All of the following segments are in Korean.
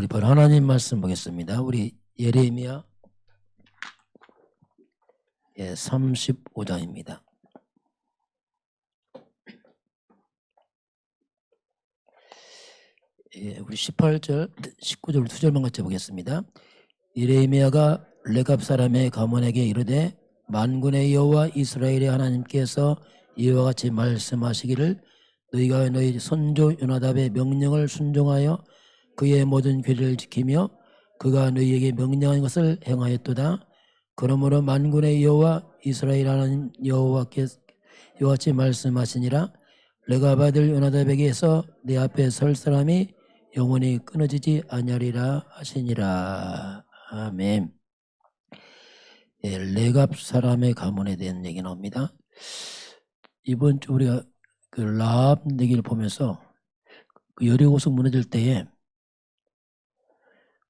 우리 바로 하나님 말씀 보겠습니다. 우리 예레미야 35장입니다. 우리 18절, 19절, 2절만 같이 보겠습니다. 예레미야가 레갑 사람의 가문에게 이르되 만군의 여호와 이스라엘의 하나님께서 이와 같이 말씀하시기를 너희가 너희 선조 요나답의 명령을 순종하여 그의 모든 규례를 지키며 그가 너희에게 명령한 것을 행하였도다. 그러므로 만군의 여호와 이스라엘 하나님 여호와께서 이와 같이 말씀하시니라. 레갑 아들 요나답에게서 내 앞에 설 사람이 영원히 끊어지지 아니하리라 하시니라. 아멘. 레갑 사람의 가문에 대한 얘기 나옵니다. 이번 주 우리가 그 라합 얘기를 보면서 그 여리고성 무너질 때에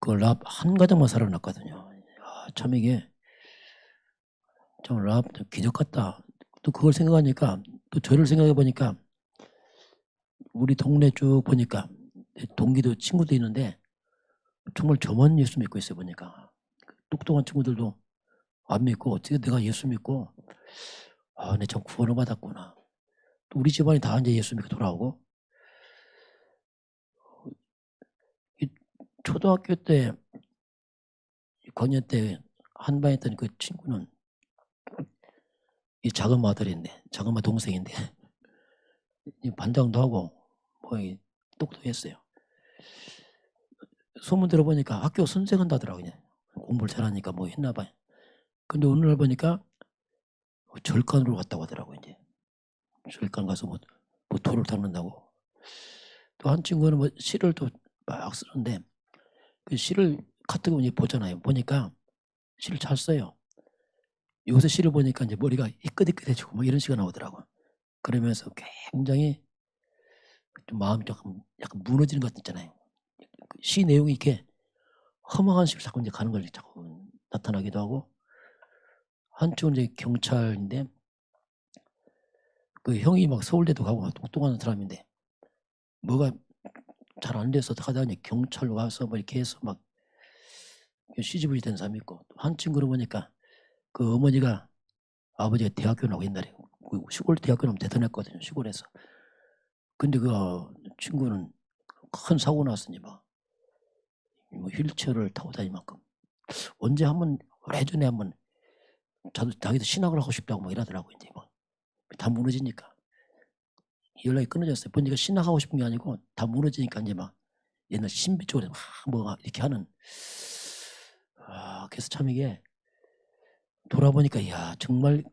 그 라합 한 가정만 살아났거든요. 참 이게 참 라합 기적 같다. 또 그걸 생각하니까 또 저를 생각해 보니까 우리 동네 쭉 보니까 동기도 친구도 있는데 정말 저만 예수 믿고 있어요. 보니까 똑똑한 친구들도 안 믿고 어떻게 내가 예수 믿고 내 참 구원을 받았구나. 또 우리 집안이 다 이제 예수 믿고 돌아오고 초등학교 때 광년 때 한 반에 있던 그 친구는 이 작은 아들인데 작은 아 동생인데 반장도 하고 뭐 똑똑했어요. 소문 들어보니까 학교 선생한다더라고요. 공부를 잘하니까 뭐 했나 봐요. 근데 어느 날 보니까 절간으로 갔다고 하더라고요. 이제 절간 가서 뭐 돌을 닦는다고. 또 한 친구는 뭐 시를 또 막 쓰는데 그 시를 카톡을 보잖아요. 보니까 시를 잘 써요. 요새 시를 보니까 이제 머리가 희끗희끗해지고 뭐 이런 시가 나오더라고. 그러면서 굉장히 좀 마음이 약간 무너지는 것 있잖아요. 시 내용이 이렇게 허망한 식으로 자꾸 이제 가는 걸 자꾸 나타나기도 하고. 한쪽은 이제 경찰인데 그 형이 막 서울대도 가고 막 똑똑한 사람인데 뭐가 잘 안 돼서 하다 이제 경찰로 가서 뭐 이렇게 해서 막 시집을 된 사람이 있고, 한 친구를 보니까 그 어머니가 아버지가 대학교 나오고 옛날에 그 시골 대학교 나오면 대단했거든요. 시골에서. 근데 그 친구는 큰 사고 났으니 뭐 휠체어를 타고 다닐 만큼 언제 한번 오래전에 한번 자기도 신학을 하고 싶다고 뭐 이러더라고. 이제 뭐 다 무너지니까 연락이 끊어졌어요. 보니까 신학하고 싶은 게 아니고 다 무너지니까 이제 막 옛날 신비 쪽으로 막 뭐가 이렇게 하는. 그래서 참 이게 돌아보니까 야 정말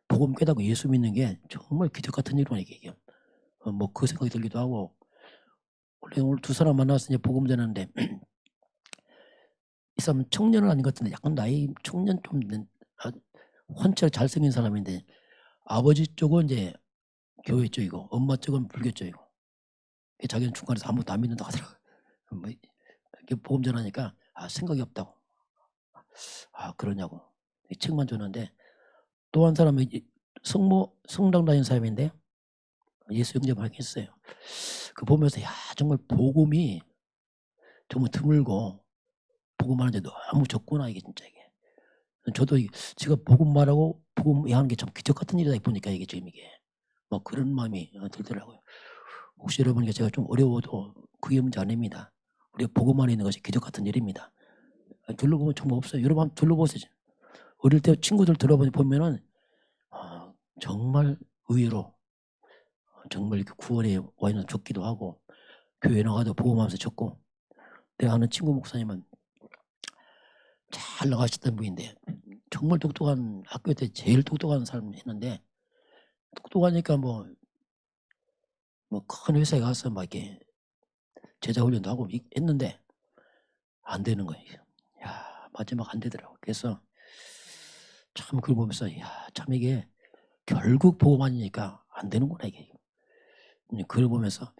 복음 깨닫고 예수 믿는 게 정말 기적 같은 일이구나 이게. 뭐 그 생각이 들기도 하고. 원래 오늘 두 사람 만나서 이제 복음 전하는데 이 사람은 청년은 아닌 것 같은데 약간 나이 청년 좀 된 환처 잘생긴 사람인데 아버지 쪽은 이제 교회 쪽이고 엄마 쪽은 불교 쪽이고 자기는 중간에서 아무것도 안 믿는다고 하더라고요. 뭐 이렇게 복음 전하니까 생각이 없다고. 그러냐고 책만 줬는데, 또 한 사람은 성당 다니는 사람인데 예수 영접을 하긴 했어요. 그 보면서 정말 복음이 정말 드물고 복음하는데 너무 적구나 이게 진짜 이게. 저도 제가 복음 말하고 복음 하는 게 참 기적 같은 일이다 보니까 이게 지금 이게 뭐 그런 마음이 들더라고요. 혹시 여러분께 제가 좀 어려워도 그게 문제 아닙니다. 우리가 복음 안에 있는 것이 기적 같은 일입니다. 둘러보면 정말 없어요. 여러분 한번 둘러보세요. 어릴 때 친구들 들어보면은 정말 의외로 정말 이렇게 구원에 와 있는 적기도 하고 교회 나가도 복음하면서 적고. 내가 아는 친구 목사님은 잘 나가셨던 분인데 정말 똑똑한 학교 때 제일 똑똑한 사람 했는데 똑똑하니까 뭐 큰 회사에 가서 막 이렇게 제자 훈련도 하고 했는데 안 되는 거예요. 마지막 안 되더라고. 그래서 참 그걸 보면서 참 이게 결국 복음 아니니까 안 되는구나 이게. 그걸 보면서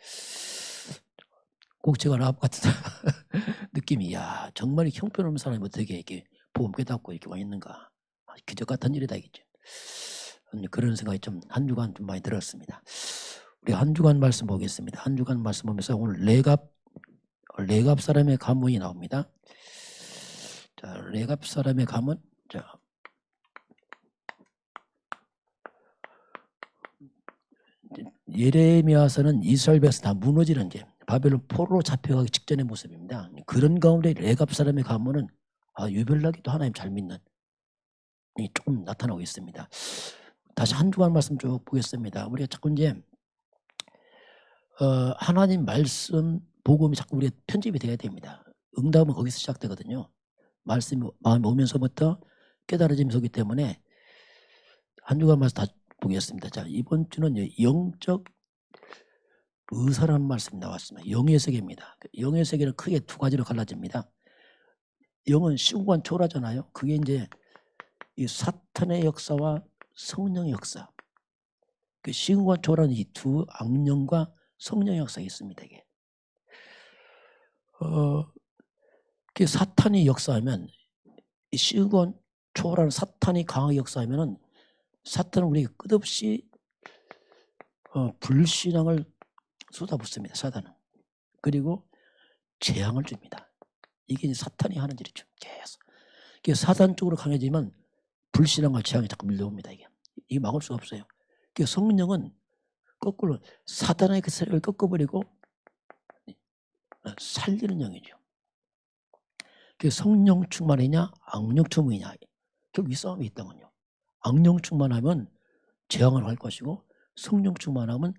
꼭 제가 라합 같은 느낌이 정말 형편없는 사람이 어떻게 이렇게 복음 깨닫고 이렇게 와 있는가. 기적 같은 일이다 이겠죠. 그런 생각이 좀 한 주간 좀 많이 들었습니다. 우리 한 주간 말씀 보겠습니다. 한 주간 말씀 보면서 오늘 레갑 레갑 사람의 가문이 나옵니다. 자, 레갑 사람의 가문. 자, 예레미야서는 이스라엘 백성 다 무너지는 이제 바벨론 포로로 잡혀가기 직전의 모습입니다. 그런 가운데 레갑 사람의 가문은 유별나게도 하나님 잘 믿는 이 조금 나타나고 있습니다. 다시 한 주간 말씀 쭉 보겠습니다. 우리가 자꾸 이제 하나님 말씀 복음이 자꾸 우리가 편집이 돼야 됩니다. 응답은 거기서 시작되거든요. 말씀이 마음에 오면서부터 깨달아짐이 오기 때문에 한 주간 말씀 다 보겠습니다. 자, 이번 주는 영적 의사라는 말씀이 나왔습니다. 영의 세계입니다. 영의 세계는 크게 두 가지로 갈라집니다. 영은 시공간 초월하잖아요. 그게 이제 이 사탄의 역사와 성령의 역사. 그 시공간 초월하는 이 두 악령과 성령의 역사가 있습니다. 이게. 그 사탄이 역사하면 이 시공간 초월하는 사탄이 강하게 역사하면은 사탄은 우리가 끝없이 불신앙을 쏟아붓습니다. 사탄은. 그리고 재앙을 줍니다. 이게 이제 사탄이 하는 일이죠. 계속. 이게 사탄 쪽으로 강해지면 불신앙과 재앙이 자꾸 밀려옵니다. 이게 막을 수가 없어요. 그 성령은 거꾸로 사탄의 그 세력을 꺾어버리고 살리는 영이죠. 그 성령 충만이냐 악령 충만이냐 결국 이 싸움이 있다군요. 악령 충만하면 재앙을 할 것이고 성령 충만하면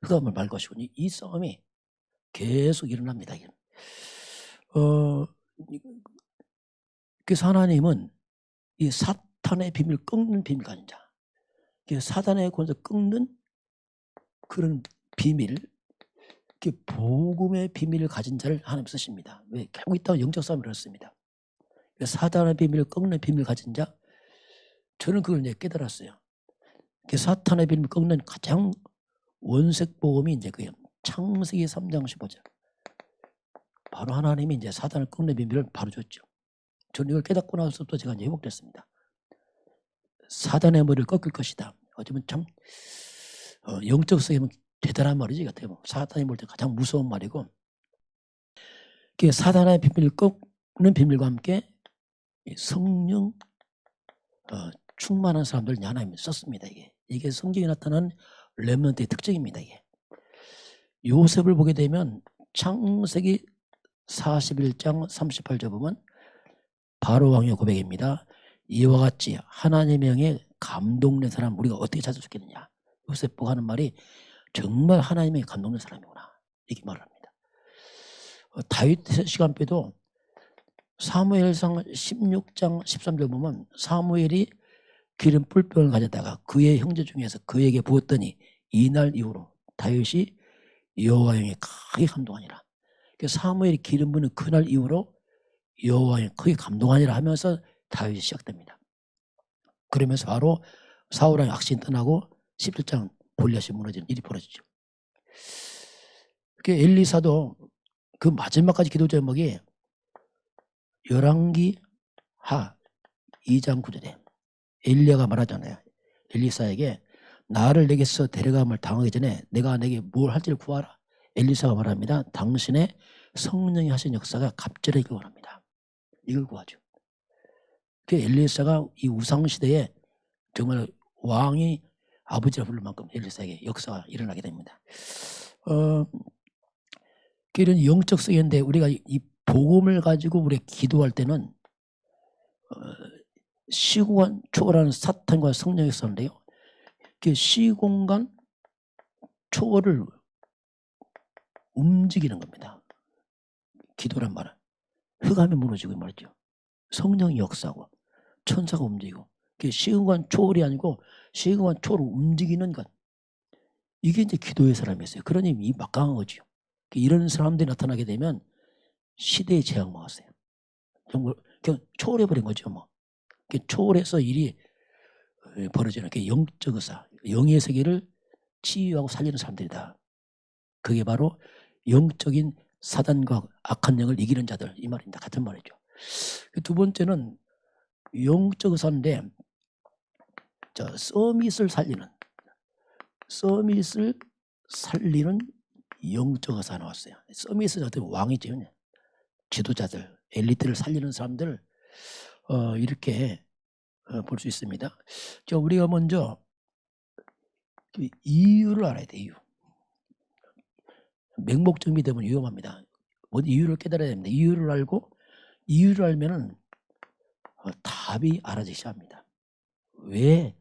흑암을 말 것이고 이 싸움이 계속 일어납니다. 그래서 하나님은 이 사탄의 비밀 꺾는 비밀 가진 자, 사탄의 권세 꺾는 그런 비밀, 복음의 비밀을 가진 자를 하나님 쓰십니다. 왜? 결국 있다고 영적 싸움을 그렇습니다. 사탄의 비밀을 꺾는 비밀을 가진 자, 저는 그걸 이제 깨달았어요. 사탄의 비밀을 꺾는 가장 원색 복음이 이제 그예요. 창세기 3장 15절. 바로 하나님이 이제 사탄을 꺾는 비밀을 바로 줬죠. 저는 이걸 깨닫고 나서부터 제가 이제 회복됐습니다. 사단의 머리를 꺾을 것이다. 어쩌면 참 영적 세계면 대단한 말이지 같아요. 사탄이 볼 때 가장 무서운 말이고, 사단의 비밀을 꺾는 비밀과 함께 성령 충만한 사람들 하나님이 썼습니다. 이게 성경에 나타난 렘넌트의 특징입니다. 이게 요셉을 보게 되면 창세기 41장 38절 보면 바로 왕의 고백입니다. 이와 같이 하나님의 영에 감동된 사람 우리가 어떻게 찾을 수 있겠느냐. 요셉 보고 하는 말이 정말 하나님의 감동된 사람이구나. 이렇게 말을 합니다. 다윗 시간표도 사무엘상 16장 13절 보면 사무엘이 기름 뿔병을 가져다가 그의 형제 중에서 그에게 부었더니 이날 이후로 다윗이 여호와의 영에 크게 감동하니라. 사무엘이 기름 부는 그날 이후로 여호와의 영에 크게 감동하니라 하면서 다윗이 시작됩니다. 그러면서 바로 사울왕의 악신 떠나고 17장 골리앗이 무너지는 일이 벌어지죠. 엘리사도 그 마지막까지 기도 제목이 열왕기 하 2장 9절에 엘리야가 말하잖아요. 엘리사에게 나를 내게서 데려감을 당하기 전에 내가 내게 뭘 할지를 구하라. 엘리사가 말합니다. 당신의 성령이 하신 역사가 갑절하기 원합니다. 이걸 구하죠. 엘리사가 이 우상시대에 정말 왕이 아버지라 부를 만큼 엘리사에게 역사가 일어나게 됩니다. 이런 영적 세계인데 우리가 이 복음을 가지고 우리가 기도할 때는 시공간 초월하는 사탄과 성령의 역사인데요. 시공간 초월을 움직이는 겁니다. 기도란 말은 흑암이 무너지고 말이죠. 성령이 역사하고 천사가 움직이고 시공간 초월이 아니고 시공간 초월을 움직이는 것. 이게 이제 기도의 사람이었어요. 그러니 이 막강한 거죠. 이런 사람들이 나타나게 되면 시대의 재앙만 왔어요. 정말 그냥 초월해버린 거죠. 뭐. 초월해서 일이 벌어지는 영적 의사, 영의 세계를 치유하고 살리는 사람들이다. 그게 바로 영적인 사단과 악한 영을 이기는 자들 이 말입니다. 같은 말이죠. 두 번째는 영적 의사인데 서밋을 살리는 영적 의사 나왔어요. 서밋은 어떤 왕이죠. 지도자들, 엘리트를 살리는 사람들 이렇게 볼 수 있습니다. 우리가 먼저 이유를 알아야 돼요. 이유. 맹목적이 되면 위험합니다. 이유를 깨달아야 됩니다. 이유를 알고 이유를 알면은 답이 알아지기 시작합니다. 왜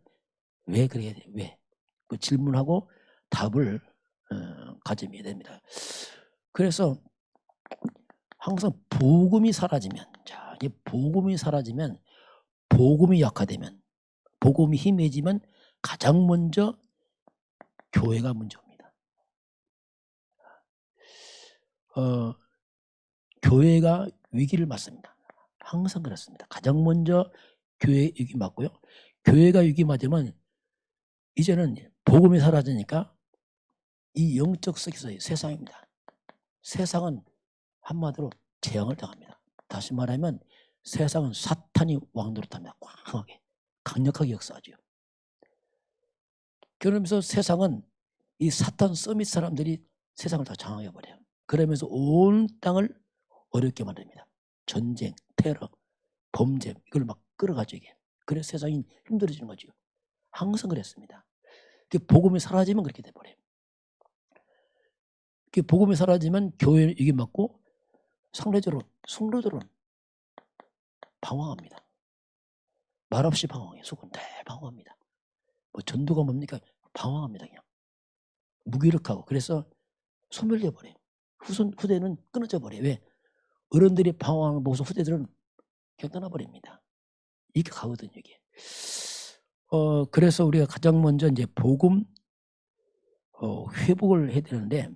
그래야 돼? 왜? 그 질문하고 답을 가져야 됩니다. 그래서 항상 복음이 사라지면, 이 복음이 사라지면, 복음이 약화되면, 복음이 희미해지면 가장 먼저 교회가 문제입니다. 교회가 위기를 맞습니다. 항상 그렇습니다. 가장 먼저 교회 위기 맞고요. 교회가 위기 맞으면 이제는 복음이 사라지니까 이 영적 세계에서의 세상입니다. 세상은 한마디로 재앙을 당합니다. 다시 말하면 세상은 사탄이 왕노릇합니다. 강력하게 역사하죠. 그러면서 세상은 이 사탄 서밋 사람들이 세상을 다 장악해버려요. 그러면서 온 땅을 어렵게 만듭니다. 전쟁, 테러, 범죄 이걸 막 끌어가죠. 이게. 그래서 세상이 힘들어지는 거죠. 항상 그랬습니다. 복음이 사라지면 그렇게 돼버려요. 복음이 사라지면 교회는 이게 맞고 상대적으로 성도들은 방황합니다. 말없이 방황해요. 속은 대방황합니다. 전도가 뭡니까? 방황합니다. 그냥 무기력하고. 그래서 소멸돼 버려요. 후대는 끊어져 버려요. 왜? 어른들이 방황을 보고서 후대들은 그냥 떠나버립니다. 이렇게 가거든요. 이게. 그래서 우리가 가장 먼저 이제 복음 회복을 해야 되는데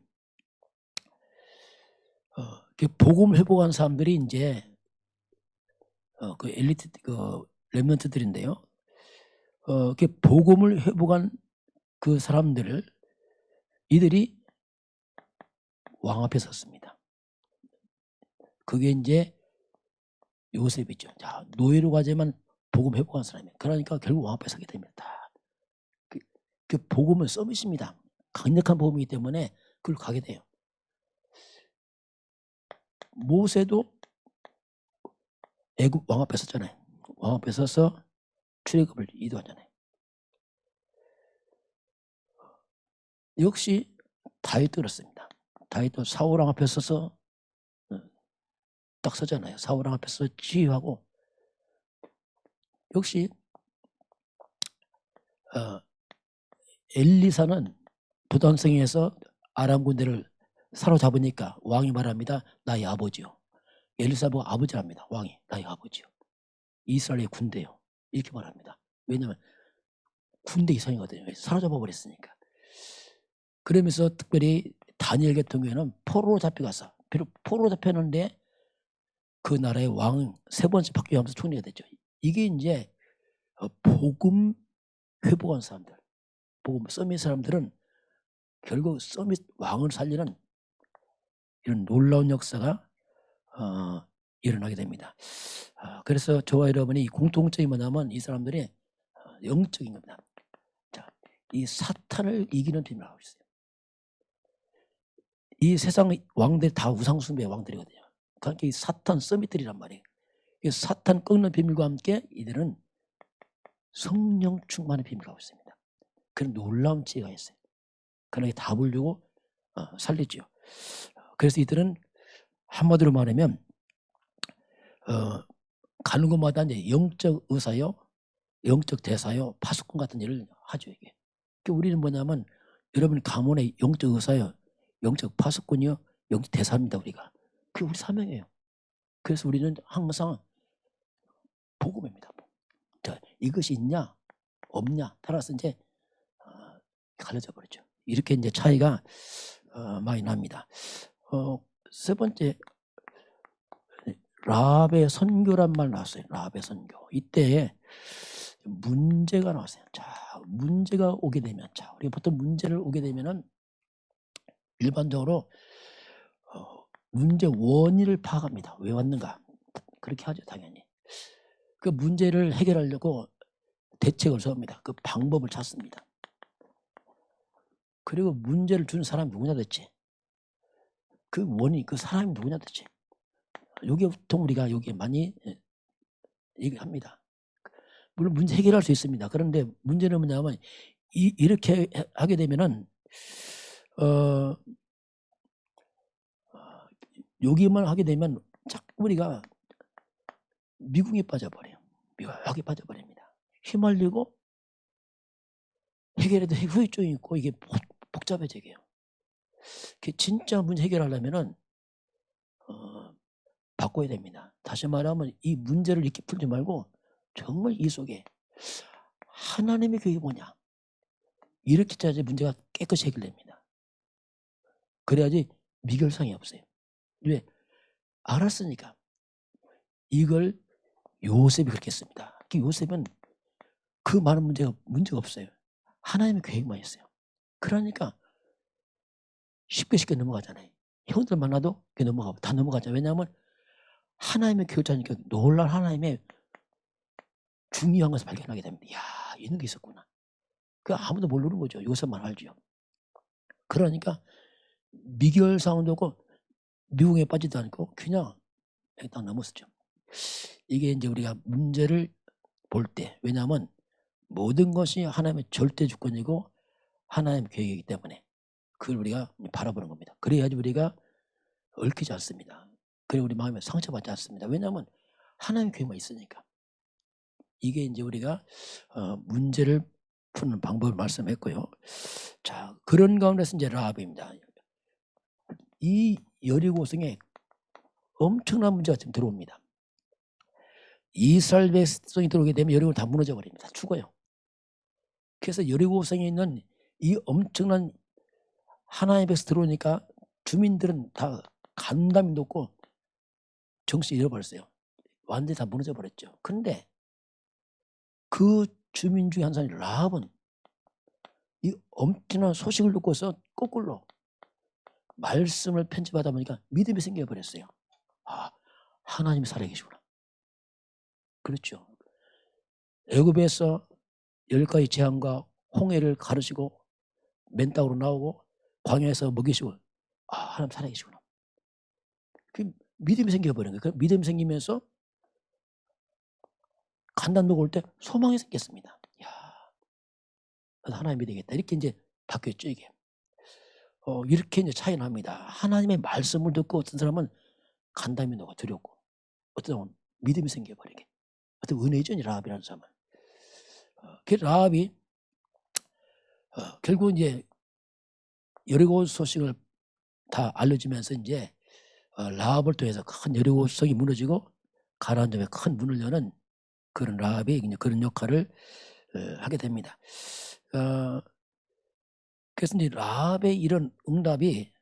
복음 회복한 사람들이 이제 그 엘리트 그 렘넌트들인데요. 복음을 회복한 그 사람들을 이들이 왕 앞에 섰습니다. 그게 이제 요셉이죠. 자, 노예로 가지만 복음 회복한 사람이에요. 그러니까 결국 왕 앞에 서게 됩니다. 그 복음은 서밋입니다. 강력한 복음이기 때문에 그걸 가게 돼요. 모세도 애굽 왕 앞에 섰잖아요. 왕 앞에 서서 출애굽을 이도하잖아요. 역시 다윗도 그렇습니다. 다윗도 사울 왕 앞에 서서 딱 서잖아요. 사울 왕 앞에서 지휘하고 역시 엘리사는 부단성에서 아람 군대를 사로잡으니까 왕이 말합니다. 나의 아버지요. 엘리사 보고 아버지랍니다. 왕이 나의 아버지요. 이스라엘의 군대요. 이렇게 말합니다. 왜냐하면 군대 이상이거든요. 사로잡아 버렸으니까. 그러면서 특별히 다니엘 같은 경우에는 포로로 잡혀가서 비록 포로로 잡혔는데 그 나라의 왕 세 번째 바뀌면서 총리가 됐죠. 이게 이제 복음 회복한 사람들, 복음 서밋 사람들은 결국 서밋 왕을 살리는 이런 놀라운 역사가 일어나게 됩니다. 그래서 저와 여러분이 공통점이 뭐냐면 이 사람들이 영적인 겁니다. 자, 이 사탄을 이기는 비밀을 알고 있어요. 이 세상 왕들 다 우상숭배의 왕들이거든요. 그러니까 이 사탄 서밋들이란 말이에요. 이 사탄 꺾는 비밀과 함께 이들은 성령 충만의 비밀을 알고 있습니다. 그런 놀라운 지혜가 있어요. 그러나 답을 주고 살리죠. 그래서 이들은 한마디로 말하면 가는 곳마다 이제 영적 의사요, 영적 대사요, 파수꾼 같은 일을 하죠. 이게. 그러니까 우리는 뭐냐면 여러분 가문의 영적 의사요, 영적 파수꾼이요, 영적 대사입니다. 우리가. 그게 우리 사명이에요. 그래서 우리는 항상 복음입니다. 자, 이것이 있냐 없냐 따라서 이제 갈라져 버리죠. 이렇게 이제 차이가 많이 납니다. 세 번째 라합의 선교란 말 나왔어요. 라합의 선교. 이때 문제가 나왔어요. 자, 문제가 오게 되면, 자, 우리가 보통 문제를 오게 되면은 일반적으로 문제 원인을 파악합니다. 왜 왔는가? 그렇게 하죠, 당연히. 그 문제를 해결하려고 대책을 세웁니다. 그 방법을 찾습니다. 그리고 문제를 준 사람이 누구냐 대체? 그 원인, 그 사람이 누구냐 대체? 여기에 보통 우리가 여기에 많이 얘기합니다. 물론 문제 해결할 수 있습니다. 그런데 문제는 뭐냐면 이렇게 하게 되면은 여기만 하게 되면 자꾸 우리가 미궁에 빠져버려요. 묘하게 빠져버립니다. 휘말리고 해결해도 후유증이 있고 이게 복잡해져요. 진짜 문제 해결하려면은 바꿔야 됩니다. 다시 말하면 이 문제를 이렇게 풀지 말고 정말 이 속에 하나님의 계획이 뭐냐, 이렇게 짜야지 문제가 깨끗이 해결됩니다. 그래야지 미결상이 없어요. 왜? 알았으니까. 이걸 요셉이 그렇게 했습니다. 요셉은 그 많은 문제가 없어요. 하나님의 계획만 있어요. 그러니까 쉽게 넘어가잖아요. 형들 만나도 넘어가고 다 넘어가잖아요. 왜냐하면 하나님의 계획자니까 놀랄 하나님의 중요한 것을 발견하게 됩니다. 이야, 이런 게 있었구나. 그 아무도 모르는 거죠. 요셉만 알죠. 그러니까 미결상도 없고 미궁에 빠지도 않고 그냥 딱 넘었었죠. 이게 이제 우리가 문제를 볼 때, 왜냐하면 모든 것이 하나님의 절대 주권이고 하나님의 계획이기 때문에 그걸 우리가 바라보는 겁니다. 그래야지 우리가 얽히지 않습니다. 그리고 우리 마음에 상처받지 않습니다. 왜냐하면 하나님의 계획만 있으니까. 이게 이제 우리가 문제를 푸는 방법을 말씀했고요. 자, 그런 가운데서 이제 라합입니다. 이 여리고성에 엄청난 문제가 지금 들어옵니다. 이스라엘 백성이 들어오게 되면 여리고는 다 무너져 버립니다. 죽어요. 그래서 여리고성에 있는 이 엄청난 하나님의 백성 들어오니까 주민들은 다 간담이 높고 정신이 잃어버렸어요. 완전히 다 무너져 버렸죠. 근데 그 주민 중에 한 사람이 라합은 이 엄청난 소식을 듣고서 거꾸로 말씀을 편집하다 보니까 믿음이 생겨버렸어요. 아, 하나님이 살아계시구나. 그렇죠. 애굽에서 10가지 재앙과 홍해를 가르시고 맨땅으로 나오고 광야에서 먹이시고, 아, 하나님 살아계시구나. 그 믿음이 생겨버린 거예요. 그 믿음이 생기면서 간단도 올 때 소망이 생겼습니다. 야, 나도 하나님 믿어야겠다. 이렇게 이제 바뀌었죠, 이게. 이렇게 이제 차이 납니다. 하나님의 말씀을 듣고 어떤 사람은 간담이 녹아 두렵고, 어떤 사람은 믿음이 생겨버리게. 어떤 은혜죠, 라합이라는 사람은. 그 라합이 결국 이제 여리고 소식을 다 알려주면서 이제 라합을 통해서 큰 여리고성이 무너지고 가라앉은 다음에 큰 문을 여는 그런 라합이 이제 그런 역할을 하게 됩니다. 그래서 이제 라합의 이런 응답이,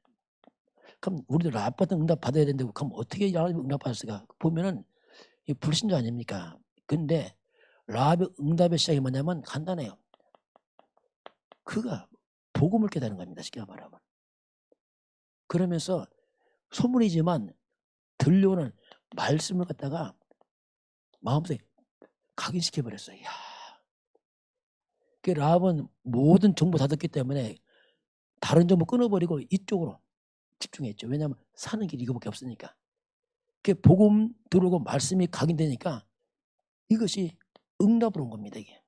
그럼 우리도 라합 같은 응답 받아야 되는데 그럼 어떻게 라합이 응답 받았을까? 보면은 이 불신자 아닙니까? 근데 라합의 응답의 시작이 뭐냐면 간단해요. 그가 복음을 깨달은 겁니다. 쉽게 말하면. 그러면서 소문이지만 들려오는 말씀을 갖다가 마음속에 각인시켜 버렸어요. 이야. 그 라합은 모든 정보 다 듣기 때문에 다른 정보 끊어버리고 이쪽으로 집중했죠. 왜냐하면 사는 길이 이거밖에 없으니까. 그 복음 들어오고 말씀이 각인되니까 이것이 응답으로 온 겁니다. 이게.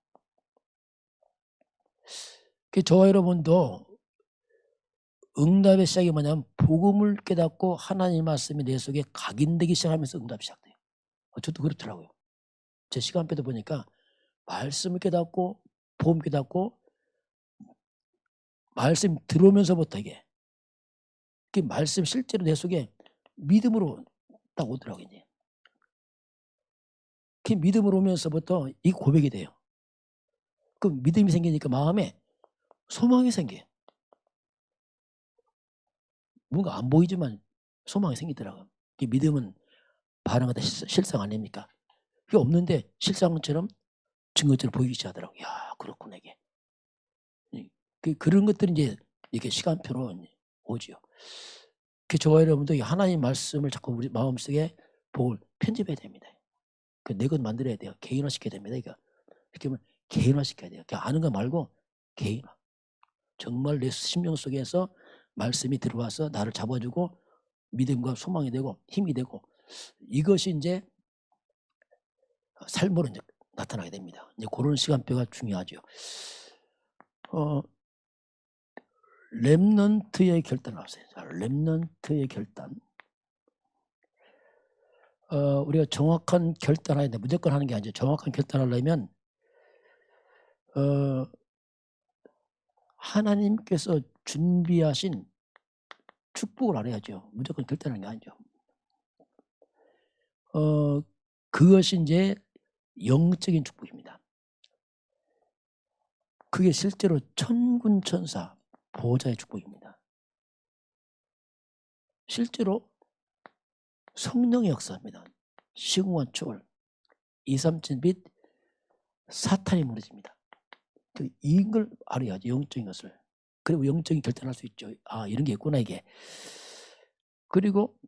저와 여러분도 응답의 시작이 뭐냐면 복음을 깨닫고 하나님의 말씀이 내 속에 각인되기 시작하면서 응답이 시작돼요. 저도 그렇더라고요. 제 시간표도 보니까 말씀을 깨닫고 복음 깨닫고 말씀 들어오면서부터 이게 그 말씀 실제로 내 속에 믿음으로 딱 오더라고요. 이제. 그 믿음으로 오면서부터 이 고백이 돼요. 그 믿음이 생기니까 마음에 소망이 생겨요. 뭔가 안 보이지만 소망이 생기더라고요. 그 믿음은 반응하다 실상 아닙니까? 그게 없는데 실상처럼 증거처럼 보이기 시작하더라고요. 야, 그렇구나 이게. 그런 것들이 이제 이렇게 시간표로 오지요. 저와 여러분도 하나님 말씀을 자꾸 우리 마음속에 복을 편집해야 됩니다. 내 것 만들어야 돼요. 개인화시켜야 됩니다. 이렇게 하면 개인화시켜야 돼요. 그냥 아는 거 말고 개인화. 정말 내 심령 속에서 말씀이 들어와서 나를 잡아주고 믿음과 소망이 되고 힘이 되고 이것이 이제 삶으로 이제 나타나게 됩니다. 이제 그런 시간표가 중요하죠. 렘넌트의 결단 나왔어요. 렘넌트의 결단. 우리가 정확한 결단해야 돼. 무조건 하는 게 아니죠. 정확한 결단하려면 하나님께서 준비하신 축복을 알아야죠. 무조건 결단하는 게 아니죠. 그것이 이제 영적인 축복입니다. 그게 실제로 천군천사 보호자의 축복입니다. 실제로 성령의 역사입니다. 시공간 초월, 237 빛 사탄이 무너집니다. 이걸 알아야지, 영적인 것을. 그리고 영적인 결단할 수 있죠. 아, 이런 게 있구나, 이게. 그리고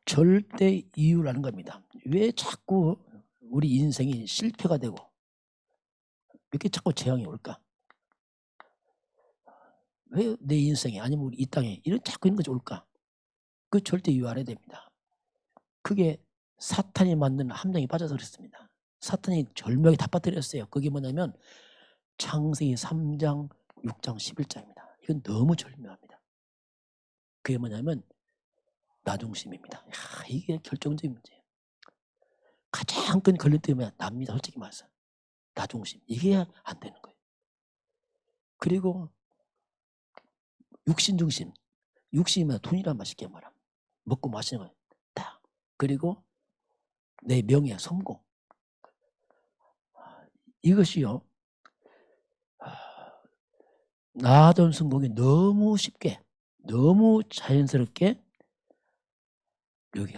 절대 이유라는 겁니다. 왜 자꾸 우리 인생이 실패가 되고 왜 이렇게 자꾸 재앙이 올까? 왜 내 인생에 아니면 우리 이 땅에 이런 자꾸 이런 것이 올까? 그 절대 이유 알아야 됩니다. 그게 사탄이 만든 함정에 빠져서 그렇습니다. 사탄이 절묘하게 다 빠뜨렸어요. 그게 뭐냐면 창세기 3장, 6장, 11장입니다. 이건 너무 절묘합니다. 그게 뭐냐면 나중심입니다. 이게 결정적인 문제예요. 가장 큰 걸림돌이 납니다. 솔직히 말해서. 나중심. 이게 안 되는 거예요. 그리고 육신 중심. 육신이면 돈이란 말 쉽게 말하면. 먹고 마시는 거예요. 다. 그리고 내 명예, 성공. 이것이요. 나던 성공이 너무 쉽게, 너무 자연스럽게 여기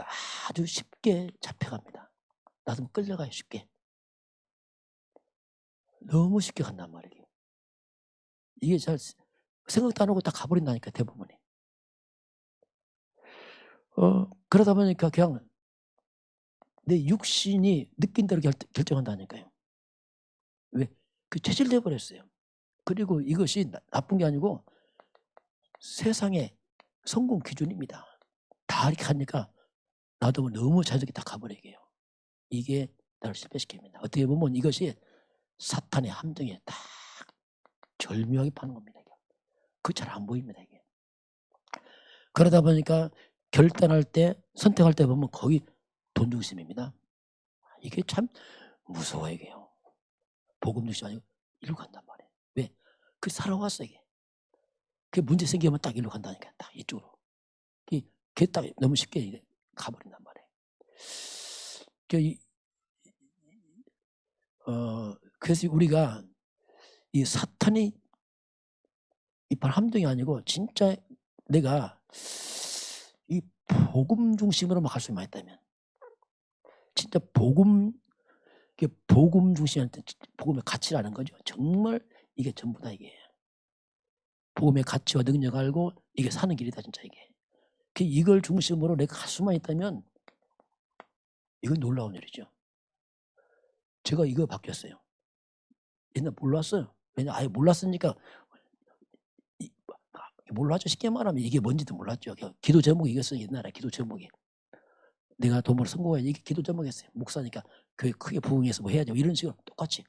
아주 쉽게 잡혀갑니다. 나도 끌려가요, 쉽게. 너무 쉽게 간단 말이에요. 이게 잘 생각도 안 하고 딱 가버린다니까, 대부분이. 그러다 보니까 그냥 내 육신이 느낀 대로 결정한다니까요. 왜? 그 체질돼 버렸어요. 그리고 이것이 나쁜 게 아니고 세상의 성공 기준입니다. 다 이렇게 하니까 나도 너무 자연스럽게 다 가버리게요. 이게 나를 실패시킵니다. 어떻게 보면 이것이 사탄의 함정에 딱 절묘하게 파는 겁니다. 그거 잘 안 보입니다. 이게. 그러다 보니까 결단할 때, 선택할 때 보면 거의 돈 중심입니다. 이게 참 무서워요. 이게요. 복음 중심 아니고 이리로 간단 말이에요. 왜? 그 살아왔어 이게. 그 문제 생기면 딱 이리로 간다니까. 딱 이쪽으로. 그게 딱 너무 쉽게 가버린단 말이에요. 그래서 우리가 이 사탄이 이판 함정이 아니고 진짜 내가 이 복음 중심으로만 갈 수만 있다면 진짜 복음 중심한테 복음의 가치라는 거죠. 정말 이게 전부 다 이게 복음의 가치와 능력을 알고 이게 사는 길이다 진짜 이게. 이걸 중심으로 내가 갈 수만 있다면 이건 놀라운 일이죠. 제가 이거 바뀌었어요. 옛날 몰랐어요. 왜냐 아예 몰랐으니까 몰랐죠. 쉽게 말하면 이게 뭔지도 몰랐죠. 기도 제목이 이겼어요. 옛날에 기도 제목이. 내가 도모로 성공해야지. 이게 기도 제목이었어요. 목사니까 교회 크게 부흥해서 뭐 해야죠. 이런 식으로 똑같이.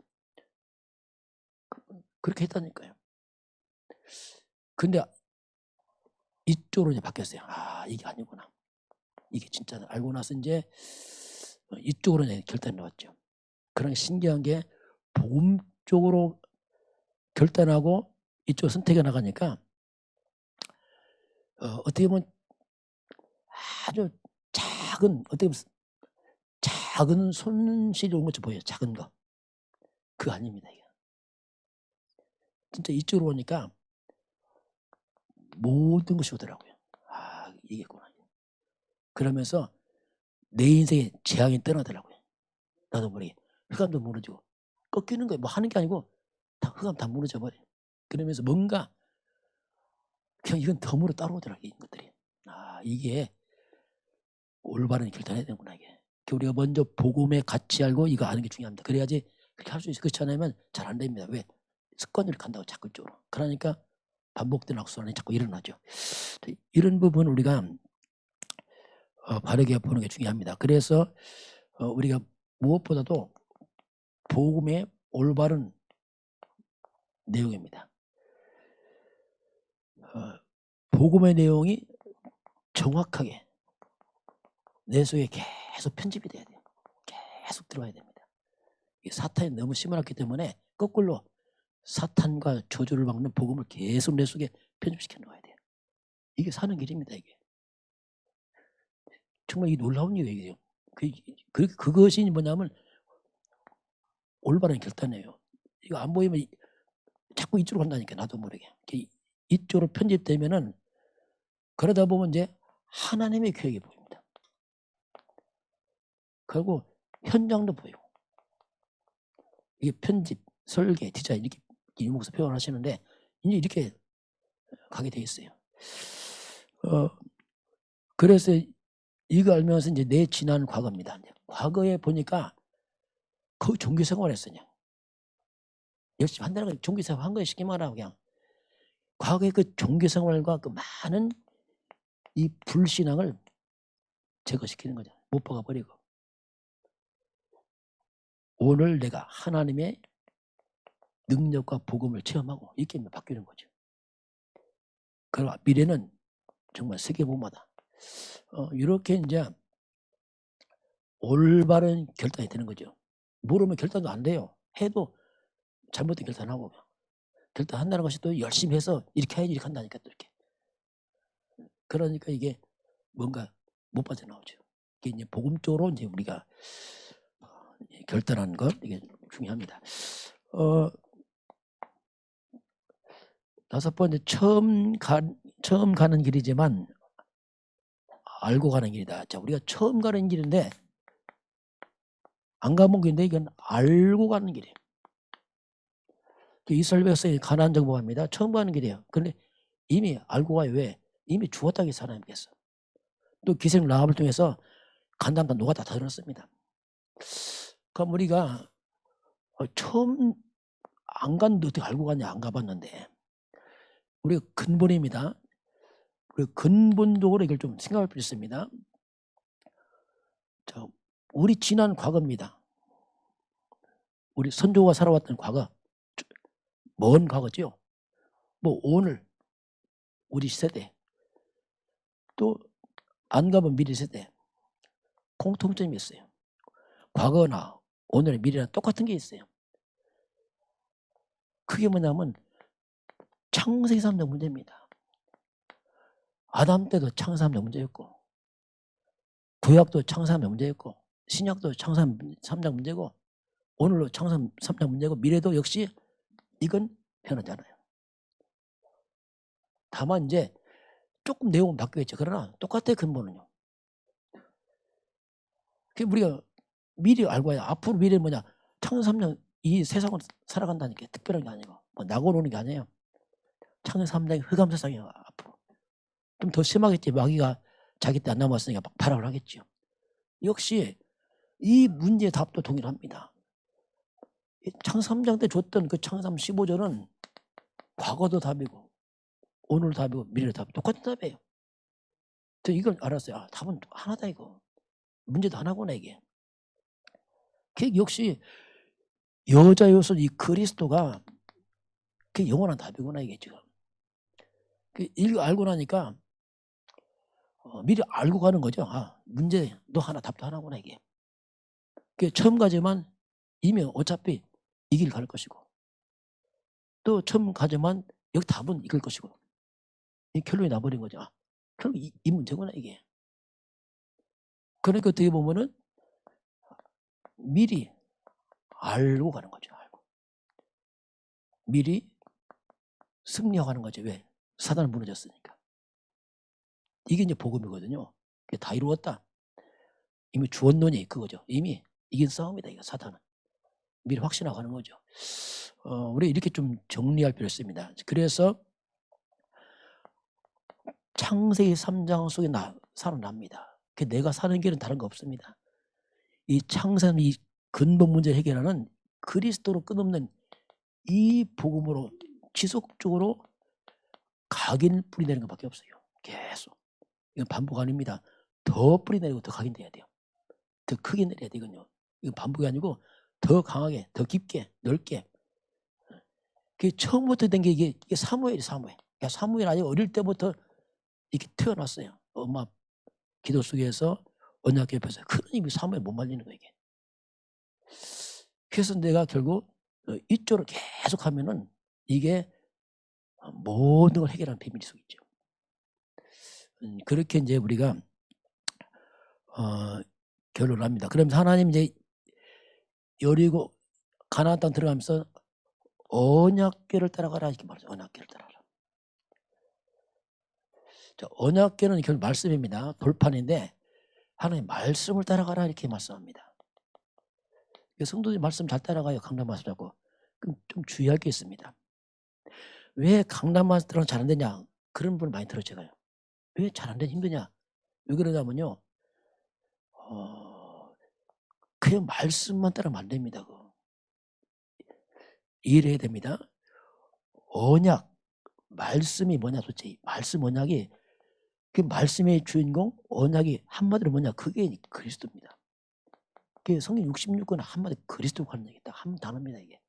그렇게 했다니까요. 근데 이쪽으로 이제 바뀌었어요. 아, 이게 아니구나. 이게 진짜 알고 나서 이제 이쪽으로 이제 결단이 나왔죠. 그런 신기한 게 복음 쪽으로 결단하고 이쪽 선택해 나가니까 어떻게 보면 아주 작은 어떻게 보면 작은 손실이 온 것처럼 보여요. 작은 거. 그거 아닙니다. 이게. 진짜 이쪽으로 오니까 모든 것이 오더라고요. 아, 이게구나. 그러면서 내 인생에 재앙이 떠나더라고요. 나도 모르게. 흑암도 무너지고. 꺾이는 거 뭐 하는 게 아니고 다 흑암 다 무너져 버려. 그러면서 뭔가 그냥 이건 덤으로 따라오더라고요. 이런 것들이. 아, 이게 올바른 결단해야 되는구나 이게. 우리가 먼저 복음의 가치 알고 이거 아는 게 중요합니다. 그래야지 그렇게 할 수 있어요. 그렇지 않으면 잘 안 됩니다. 왜? 습관으로 간다고 자꾸 쪽으로. 그러니까 반복된 악순환이 자꾸 일어나죠. 이런 부분 우리가 바르게 보는 게 중요합니다. 그래서 우리가 무엇보다도 복음의 올바른 내용입니다. 복음의 내용이 정확하게 내 속에 계속 편집이 돼야 돼요. 계속 들어가야 됩니다. 사탄이 너무 심어놨기 때문에 거꾸로 사탄과 저주를 막는 복음을 계속 내 속에 편집시켜 놓아야 돼요. 이게 사는 길입니다. 이게 정말 이 놀라운 일이에요. 그것이 뭐냐면 올바른 결단이에요. 이거 안 보이면 자꾸 이쪽으로 간다니까, 나도 모르게. 이쪽으로 편집되면은 그러다 보면 이제 하나님의 계획이 보입니다. 그리고 현장도 보이고. 이게 편집, 설계, 디자인 이렇게 이목서 표현하시는데 이제 이렇게 가게 돼 있어요. 그래서 이거 알면서 이제 내 지난 과거입니다. 과거에 보니까 거의 종교 생활했어요. 그냥 열심히 한다는 거, 종교 생활 한 거에 쉽게 말하면 그냥 과거의 그 종교 생활과 그 많은 이 불신앙을 제거시키는 거죠. 못 박아버리고. 오늘 내가 하나님의 능력과 복음을 체험하고 이렇게 바뀌는 거죠. 그리고 미래는 정말 세계복음화다. 이렇게 이제 올바른 결단이 되는 거죠. 모르면 결단도 안 돼요. 해도 잘못된 결단하고 결단한다는 것이 또 열심히 해서 이렇게 해야지 이렇게 한다니까 또 이렇게. 그러니까 이게 뭔가 못 빠져나오죠. 이게 이제 복음 쪽으로 이제 우리가 결단하는 것 이게 중요합니다. 다섯 번째 처음 가는 길이지만 알고 가는 길이다. 자, 우리가 처음 가는 길인데 안 가본 길인데 이건 알고 가는 길이에요. 이스라엘 백성이 가나안 정복합니다. 처음 가는 길이에요. 그런데 이미 알고 가요. 왜? 이미 죽었다 해서 하나님께서. 또 기생 라합을 통해서 간단한 누가 다 들었습니다. 그럼 우리가 처음 안 갔는데 어떻게 알고 갔냐, 안 가봤는데 우리가 근본입니다. 우리 근본적으로 이걸 좀 생각할 필요 있습니다. 자, 우리 지난 과거입니다. 우리 선조가 살아왔던 과거, 먼 과거죠. 뭐 오늘 우리 세대, 또 안 가본 미래 세대 공통점이 있어요. 과거나 오늘의 미래랑 똑같은 게 있어요. 그게 뭐냐면 창세기 3장 문제입니다. 아담 때도 창세 3장 문제였고 구약도 창세 3장 문제였고 신약도 창세 3장 문제고 오늘도 창세 3장 문제고 미래도 역시 이건 변하지 않아요. 다만 이제 조금 내용은 바뀌겠죠. 그러나 똑같아요. 근본은요. 우리가 미리 알고 와야 앞으로 미래는 뭐냐. 창세 3장 이 세상을 살아간다니까 특별한 게 아니고 뭐 낙원 오는 게 아니에요. 창세 3장이 흑암 세상이에요. 앞으로. 좀 더 심하겠지. 마귀가 자기 때 안 남았으니까 막 발악을 하겠죠. 역시 이 문제의 답도 동일합니다. 창세 3장 때 줬던 그 창세 15절은 과거도 답이고 오늘 답이고 미래도 답이고 똑같은 답이에요. 저 이걸 알았어요. 아, 답은 하나다 이거. 문제도 하나구나 이게. 역시 여자여서 이 그리스도가 그게 영원한 답이구나 이게 지금. 이거 알고 나니까 미리 알고 가는 거죠. 아, 문제도 하나 답도 하나구나 이게. 처음 가지만 이미 어차피 이 길 갈 것이고 또 처음 가지만 여기 답은 이길 것이고 이 결론이 나버린 거죠. 아, 결국 이 문제구나 이게. 그러니까 어떻게 보면은 미리 알고 가는 거죠. 알고. 미리 승리하는 거죠. 왜? 사단은 무너졌으니까. 이게 이제 복음이거든요. 다 이루었다. 이미 주었노니 그거죠. 이미 이긴 싸움이다. 이거 사단은. 미리 확신하고 하는 거죠. 우리 이렇게 좀 정리할 필요 있습니다. 그래서 창세기 3장 속에 살아납니다. 내가 사는 길은 다른 거 없습니다. 이 창세는 이 근본 문제 해결하는 그리스도로 끝없는 이 복음으로 지속적으로 각인 뿌리 내는 것밖에 없어요. 계속. 이건 반복 아닙니다. 더 뿌리 내리고 더 각인돼야 돼요. 더 크게 내려야 되거든요. 이건 반복이 아니고 더 강하게, 더 깊게, 넓게. 그게 처음부터 된 게 이게 사무엘이 사무엘. 그러니까 사무엘 아주 어릴 때부터 이렇게 태어났어요. 엄마 기도 속에서 언약 옆에서 큰 힘이 사무엘 못 말리는 거예요. 이게. 그래서 내가 결국 이쪽으로 계속 하면은 이게 모든 걸 해결하는 비밀이 속에 있죠. 그렇게 이제 우리가 결론을 합니다. 그러면서 하나님 이제 여리고 가나안 땅 들어가면서 언약궤를 따라가라 이렇게 말하죠. 언약궤를 따라가라. 자, 언약궤는 결국 말씀입니다. 돌판인데 하나님 말씀을 따라가라 이렇게 말씀합니다. 성도들이 말씀 잘 따라가요. 강남 말씀 잡고. 그럼 좀 주의할 게 있습니다. 왜 강남 말씀 잘 안 되냐? 그런 분 많이 들어요. 제가요. 왜 잘 안 되냐? 힘드냐? 왜 그러냐면요. 그냥 말씀만 따라가면 안 됩니다. 그거. 이해를 해야 됩니다. 언약, 말씀이 뭐냐 도대체. 말씀 언약이 그 말씀의 주인공 언약이 한마디로 뭐냐. 그게 그리스도입니다. 그 성경 66권은 한마디 그리스도가 하는 얘기다. 한 단어입니다. 이게.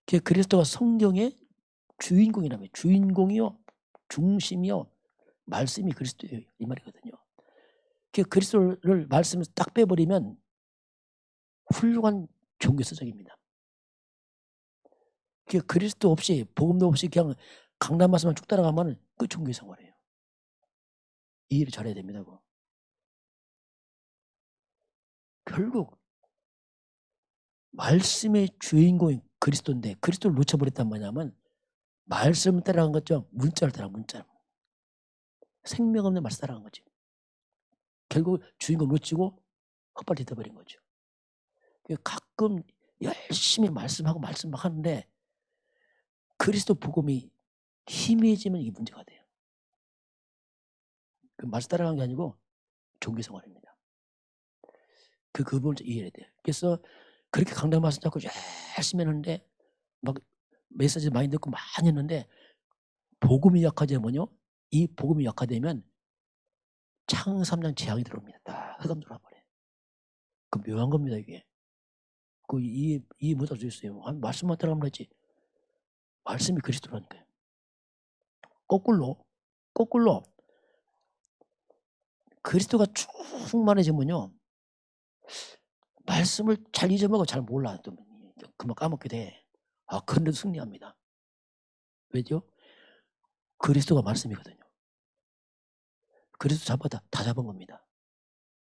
그 그리스도가 성경의 주인공이라며. 주인공이요. 중심이요. 말씀이 그리스도예요. 이 말이거든요. 그 그리스도를 말씀에서 딱 빼버리면 훌륭한 종교서적입니다. 그 그리스도 없이 복음도 없이 그냥 강남 말씀만 쭉 따라가면 그 종교 생활이에요. 이해를 잘해야 됩니다. 그거. 결국 말씀의 주인공인 그리스도인데 그리스도를 놓쳐버렸단 말이냐면 말씀을 따라간 거죠. 문자를 따라간 문자. 생명 없는 말씀 따라간 거죠. 결국 주인공 놓치고 헛발이 돼버린 거죠. 가끔 열심히 말씀하고 말씀 막 하는데 그리스도 복음이 희미해지면 이게 문제가 돼요. 그 말씀 따라간 게 아니고 종교 생활입니다. 그 부분을 이해해야 돼요. 그래서 그렇게 강단 말씀 잡고 열심히 했는데 막 메시지 많이 듣고 많이 했는데 복음이 약화되면요. 이 복음이 약화되면 창 3장 재앙이 들어옵니다. 딱 흑암 들어와 버려요. 그 묘한 겁니다 이게. 그 이해 못할 수 있어요. 말씀만 따라가면 되지. 말씀이 그리스도라니까요. 거꾸로 그리스도가 충만해지면요. 말씀을 잘 잊어먹고 잘 몰라. 또 금방 까먹게 돼. 그런데도 승리합니다. 왜죠? 그리스도가 말씀이거든요. 그리스도 잡았다. 다 잡은 겁니다.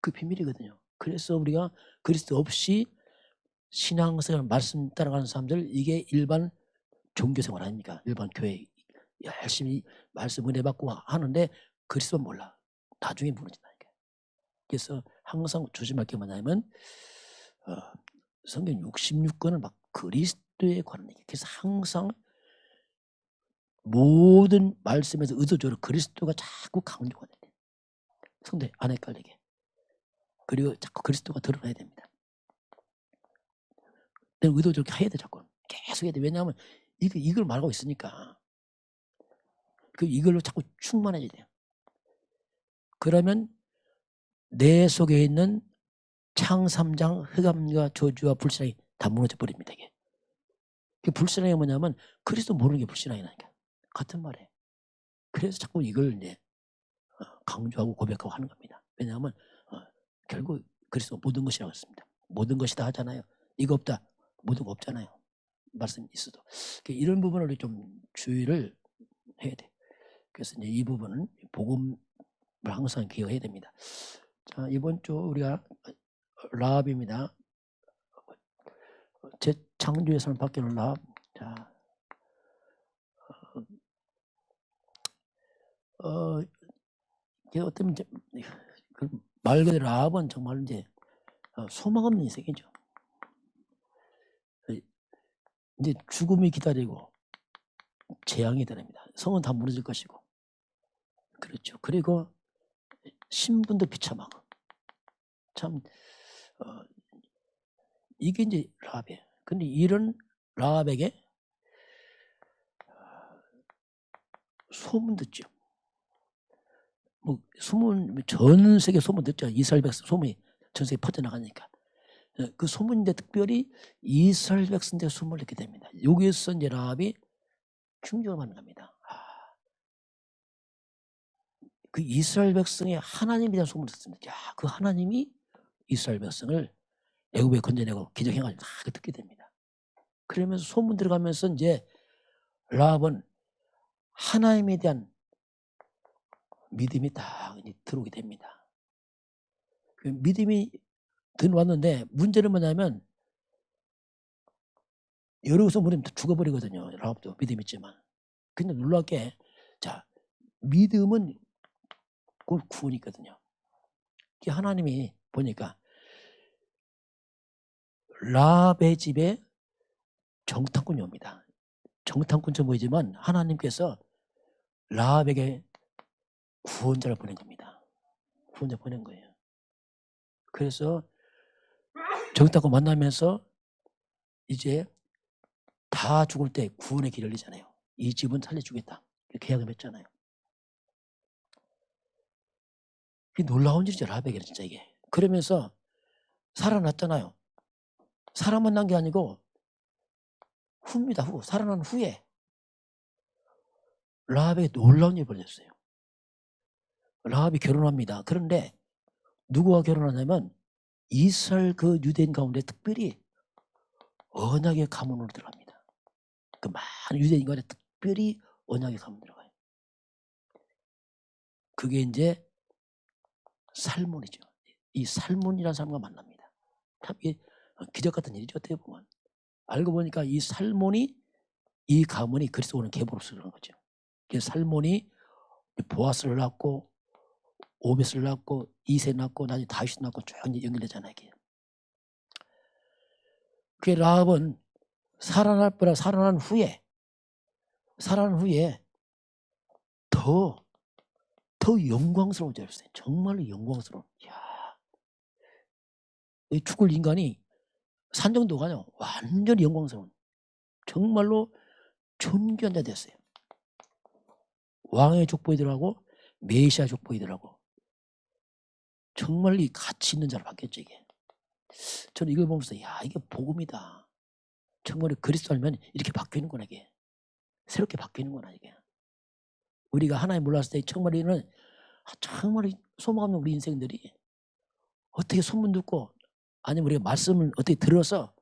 그 비밀이거든요. 그래서 우리가 그리스도 없이 신앙생활 말씀 따라가는 사람들 이게 일반 종교생활 아닙니까? 일반 교회 열심히 말씀 은혜 받고 하는데 그리스도는 몰라. 나중에 무너진다니까. 그래서 항상 조심할 게 뭐냐면 성경 66권은 막 그리스도에 관한 얘기. 그래서 항상 모든 말씀에서 의도적으로 그리스도가 자꾸 강조가 돼요. 성대 안 헷갈리게. 그리고 자꾸 그리스도가 드러나야 됩니다. 내가 의도적으로 해야 돼. 자꾸. 계속 해야 돼. 왜냐하면 이걸 말하고 있으니까. 이걸로 자꾸 충만해져야 돼요. 그러면 내 속에 있는 창 3장 흑암과 저주와 불신앙이 다 무너져 버립니다. 이게. 불신앙이 뭐냐면 그리스도 모르는 게 불신앙이라니까. 같은 말이에요. 그래서 자꾸 이걸 이제 강조하고 고백하고 하는 겁니다. 왜냐하면 결국 그리스도 모든 것이라고 했습니다. 모든 것이다 하잖아요. 이거 없다. 모든 거 없잖아요. 말씀이 있어도. 이런 부분을 좀 주의를 해야 돼. 그래서 이제 이 부분은 복음을 항상 기억해야 됩니다. 자, 이번 주 우리가 라합입니다. 제 창조에서는 바뀌는 라합. 자, 이게 어쩌면 말 그대로 라합은 정말 이제 소망 없는 인생이죠. 이제 죽음이 기다리고 재앙이 기다립니다. 성은 다 무너질 것이고. 그렇죠. 그리고 신분도 비참하고. 참 이게 이제 라합이에요. 근데 이런 라합에게 소문 듣죠. 뭐 소문, 전 세계 소문 듣죠. 이스라엘 백성 소문이 전 세계 퍼져나가니까. 그 소문인데 특별히 이스라엘 백성들의 소문을 듣게 됩니다. 여기에서 이제 라합이 충격을 받는 겁니다. 그 이스라엘 백성의 하나님에 대한 소문을 듣습니다. 야, 그 하나님이 이스라엘 백성을 애굽에 건져내고 기적행하를 다 듣게 됩니다. 그러면서 소문 들어가면서 이제 라합은 하나님에 대한 믿음이 딱 들어오게 됩니다. 그 믿음이 들어왔는데 문제는 뭐냐면 여러 소문이면 죽어버리거든요. 라합도 믿음 있지만. 근데 놀랍게 자, 믿음은 곧 구원이 있거든요. 하나님이 보니까 라합의 집에 정탐꾼이 옵니다. 정탐꾼처럼 보이지만 하나님께서 라합에게 구원자를 보낸 겁니다. 구원자 보낸 거예요. 그래서 정탐꾼 만나면서 이제 다 죽을 때 구원의 길을 열리잖아요. 이 집은 살려주겠다. 계약을 맺잖아요. 이게 놀라운 일이죠. 라합에게는 진짜 이게. 그러면서 살아났잖아요. 사람 만난 게 아니고 후입니다. 후. 살아난 후에 라합에게 놀라운 일이 벌어졌어요. 라합이 결혼합니다. 그런데 누구와 결혼하냐면 이스라엘 그 유대인 가운데 특별히 언약의 가문으로 들어갑니다. 그 많은 유대인 가운데 특별히 언약의 가문 들어가요. 그게 이제 살몬이죠. 이 살몬이라는 사람과 만납니다. 참 기적 같은 일이죠. 어떻게 보면. 알고 보니까 이 살몬이 이 가문이 그리스도 오는 계보로서 그런 거죠. 그래서 살몬이 보아스를 낳고 오벳을 낳고 이세 낳고 나중에 다윗을 낳고 쭉 연결되잖아요. 이게. 그 라합은 살아난 후에 더 영광스러워졌어요. 정말로 영광스러운. 이야, 이 죽을 인간이 산 정도가 아니요. 완전히 영광스러운. 정말로 존귀한 자 됐어요. 왕의 족보이더라고 메시아 족보이더라고. 정말 이 가치 있는 자로 바뀌었죠 이게. 저는 이걸 보면서 야 이게 복음이다. 정말 그리스도 알면 이렇게 바뀌는구나 이게. 새롭게 바뀌는구나 이게. 우리가 하나님 몰랐을 때 정말 소망 없는 우리 인생들이 어떻게 소문 듣고 아니면 우리가 말씀을 어떻게 들어서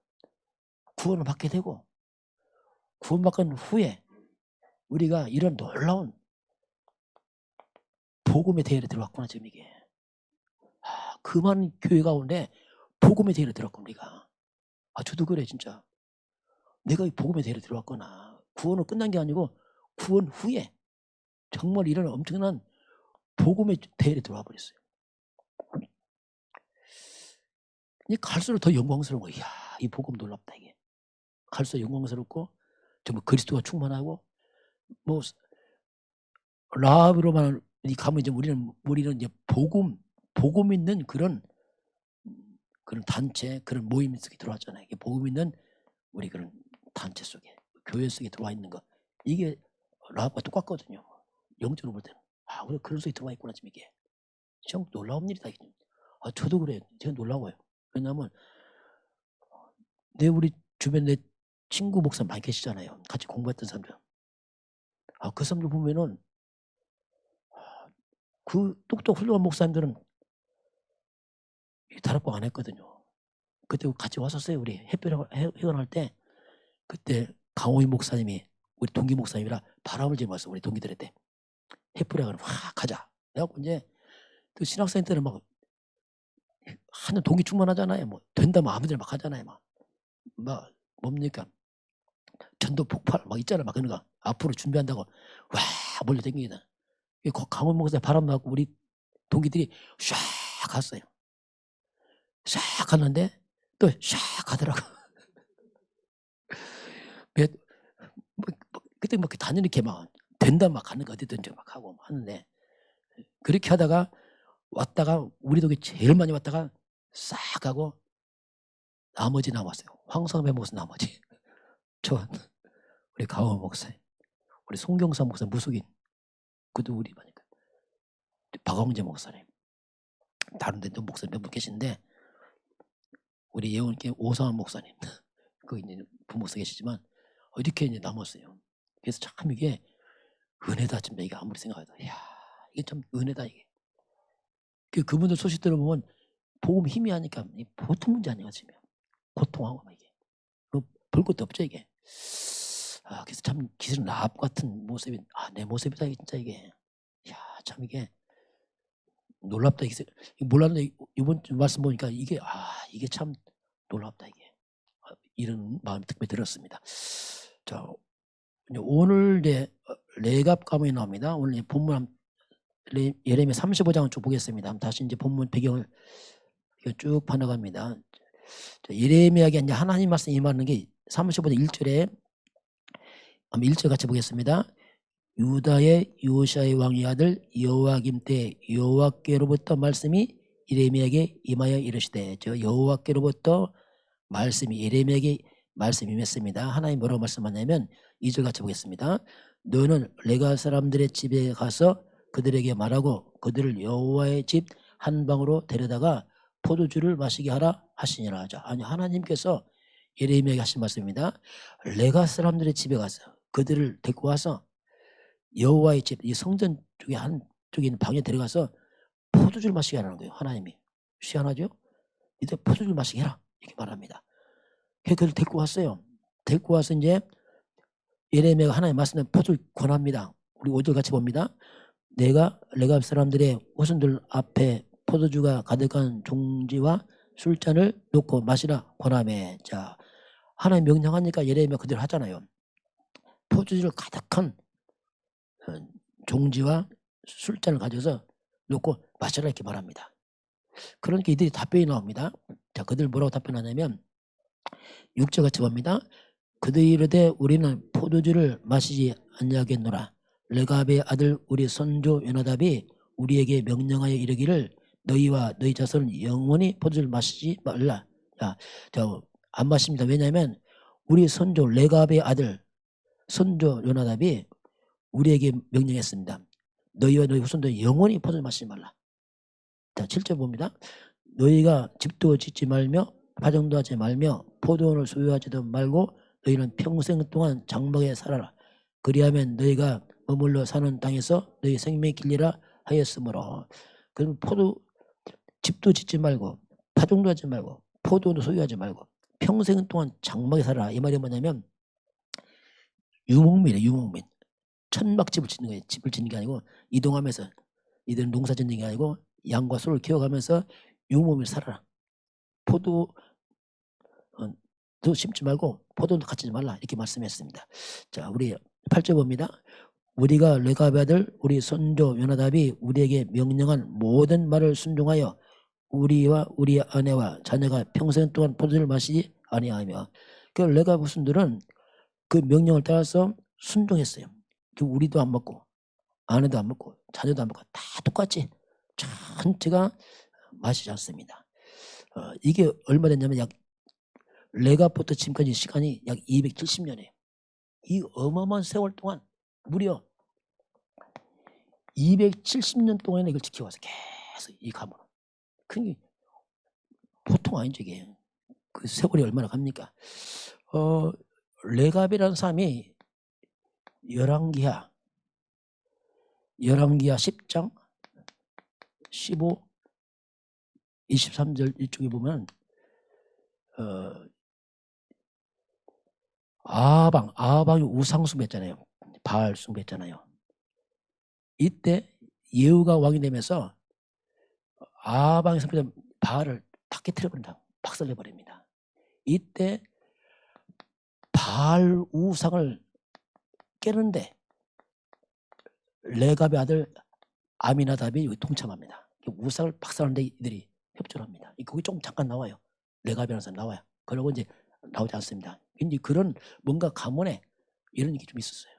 구원을 받게 되고 구원받은 후에 우리가 이런 놀라운 복음의 대열에 들어왔구나 지금 이게. 그 많은 교회 가운데 복음의 대열에 들어왔구나 우리가. 저도 그래 진짜. 내가 이 복음의 대열에 들어왔구나. 구원은 끝난 게 아니고 구원 후에 정말 이런 엄청난 복음의 대열에 들어와 버렸어요. 갈수록 더 영광스러운 거야. 이야, 이 복음 놀랍다 이게. 갈수록 영광스럽고 정말 그리스도가 충만하고 뭐 라합으로만 가면 이제 우리는 이제 복음 있는 그런 단체 그런 모임 속에 들어왔잖아요. 이게 복음 있는 우리 그런 단체 속에 교회 속에 들어와 있는 거 이게 라합과 똑같거든요. 영적으로 볼 때는 우리가 그런 속에 들어와 있구나 지금 이게. 참 놀라운 일이다. 저도 그래요. 제가 놀라워요. 왜냐하면 우리 주변 내 친구 목사 많이 계시잖아요. 같이 공부했던 사람들. 그 사람들 보면은 그 똑똑 훌륭한 목사님들은 다락방 안 했거든요. 그때 같이 왔었어요. 우리 햇볕 회원할 때 그때 강호인 목사님이 우리 동기 목사님이라 바람을 지면서 우리 동기들한테 햇볕에 가자. 그래갖고 이제 그 신학생 때는 막 하는 동기 충만하잖아요. 뭐 된다면 아무데나 막 하잖아요. 막 뭡니까 전도 폭발 막 있잖아. 막 그런 거 앞으로 준비한다고 와 몰려댕기다. 강원 목사 바람 맞고 우리 동기들이 샥 갔어요. 샥 갔는데 또 샥 가더라고. 그때 막 단연히 이렇게 막 된다 막 가는 거 어디든지 막 하고 막 하는데 그렇게 하다가 왔다가 우리 동기 제일 많이 왔다가 싹 가고 나머지 남았어요. 황성배 목사 나머지. 저 우리 강원 목사, 우리 송경사 목사 무속인 그도 우리 반이니까. 박광재 목사님. 다른 데도 목사님 몇 분 계신데 우리 예원교회 오상환 목사님 그 이제 부목사 계시지만 이렇게 이제 남았어요. 그래서 참 이게 은혜다. 진짜 이게 아무리 생각해도 야 이게 참 은혜다 이게. 그분들 소식 들어보면 복음 힘이 하니까 보통 문제 아니야 지금. 고통하고 막 이게 볼 것도 없죠 이게. 그래서 참 기술 라합 같은 모습이 내 모습이다 진짜 이게. 야 참 이게 놀랍다 이게. 몰랐는데 이번 말씀 보니까 이게 이게 참 놀랍다 이게. 이런 마음이 특별히 들었습니다. 자 오늘 레갑 가문이 나옵니다. 오늘 본문 예레미야 35장을 쭉 보겠습니다. 다시 이제 본문 배경을 쭉 파나갑니다. 예레미야에게 이제 하나님 말씀 임하는 게 35장 1절에 1절 같이 보겠습니다. 유다의 요시아의 왕의 아들 여호와김 때 여호와께로부터 말씀이 예레미야에게 임하여 이르시되 여호와께로부터 말씀이 예레미야에게 말씀이 임했습니다. 하나님 뭐라고 말씀하냐면 2절 같이 보겠습니다. 너는 레가 사람들의 집에 가서 그들에게 말하고 그들을 여호와의 집 한 방으로 데려다가 포도주를 마시게 하라 하시니라 하자. 아니 하나님께서 예레미야에게 하신 말씀입니다. 레가 사람들의 집에 가서 그들을 데리고 와서 여호와의 집, 이 성전 쪽에 한쪽에 있는 방에 들어가서 포도주를 마시게 하라는 거예요. 하나님이. 희한하죠? 이제 포도주를 마시게 해라 이렇게 말합니다. 그들 데리고 왔어요. 데리고 와서 이제 예레미야가 하나님 말씀에 포도를 권합니다. 우리 5절 같이 봅니다. 내가 레갑 사람들의 후손들 앞에 포도주가 가득한 종지와 술잔을 놓고 마시라 권하매. 자, 하나님 명령하니까 예레미야 그대로 하잖아요. 포도주를 가득한 종지와 술잔을 가져서 놓고 마시라 이렇게 말합니다. 그러니까 이들이 답변이 나옵니다. 자, 그들 뭐라고 답변하냐면 6절 같이 봅니다. 그들이 이르되 우리는 포도주를 마시지 아니하겠노라. 레갑의 아들 우리 선조 요나답이 우리에게 명령하여 이르기를 너희와 너희 자손은 영원히 포도주를 마시지 말라. 자, 안 마십니다. 왜냐하면 우리 선조 레갑의 아들 선조 요나답이 우리에게 명령했습니다. 너희와 너희 후손들 영원히 포도주를 마시지 말라. 자, 7절 봅니다. 너희가 집도 짓지 말며 파종도 하지 말며 포도원을 소유하지도 말고 너희는 평생 동안 장막에 살아라. 그리하면 너희가 머물러 사는 땅에서 너희 생명이 길리라 하였으므로. 그럼 집도 짓지 말고 파종도 하지 말고 포도원도 소유하지 말고 평생 동안 장막에 살아라. 이 말이 뭐냐면 유목민이에요. 유목민. 천막집을 짓는 거예요. 집을 짓는 게 아니고 이동하면서 이들은 농사 짓는 게 아니고 양과 소를 키워가면서 유목민을 살아라. 포도도 심지 말고 포도도 갖지 말라 이렇게 말씀했습니다. 자, 우리 8절 봅니다. 우리가 레갑의 아들 우리 선조 요나답이 우리에게 명령한 모든 말을 순종하여 우리와 우리 아내와 자녀가 평생 동안 포도주를 마시지 아니하며. 그 레갑 후손들은 그 명령을 따라서 순종했어요. 우리도 안 먹고 아내도 안 먹고 자녀도 안 먹고 다 똑같이 전체가 마시지 않습니다. 이게 얼마 됐냐면 약 레갑부터 지금까지 시간이 약 270년이에요. 이 어마어마한 세월 동안 무려 270년 동안 이걸 지켜와서 계속 이 가문은. 그게 보통 아니죠 이게. 그 세월이 얼마나 갑니까? 레갑이라는 사람이 열왕기하 10장 15 23절 이쪽에 보면 아방이 우상 숭배했잖아요. 바알 숭배했잖아요. 이때 예후가 왕이 되면서 아방의 숭배자 바알을 다 깨트려버린다. 박살내버립니다. 이때 바알 우상을 깨는데 레갑의 아들 아미나답이 동참합니다. 우상을 박살내는데 이들이 협조를 합니다. 거기 조금 잠깐 나와요. 레갑이라는 사람 나와요. 그러고 이제 나오지 않습니다. 근데 그런 뭔가 가문에 이런 게 좀 있었어요.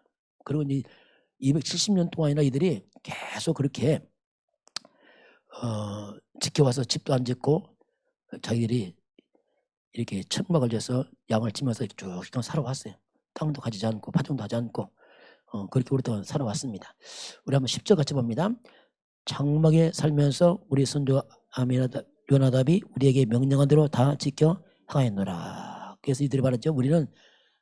그리고 이제 270년 동안이나 이들이 계속 그렇게 지켜와서 집도 안 짓고 자기들이 이렇게 천막을 져서 양을 치면서 쭉 살아왔어요. 땅도 가지지 않고 파종도 하지 않고 그렇게 오랫동안 살아왔습니다. 우리 한번 10절 같이 봅니다. 장막에 살면서 우리 선조 요나답이 우리에게 명령한 대로 다 지켜 행하였노라. 그래서 이들이 말했죠. 우리는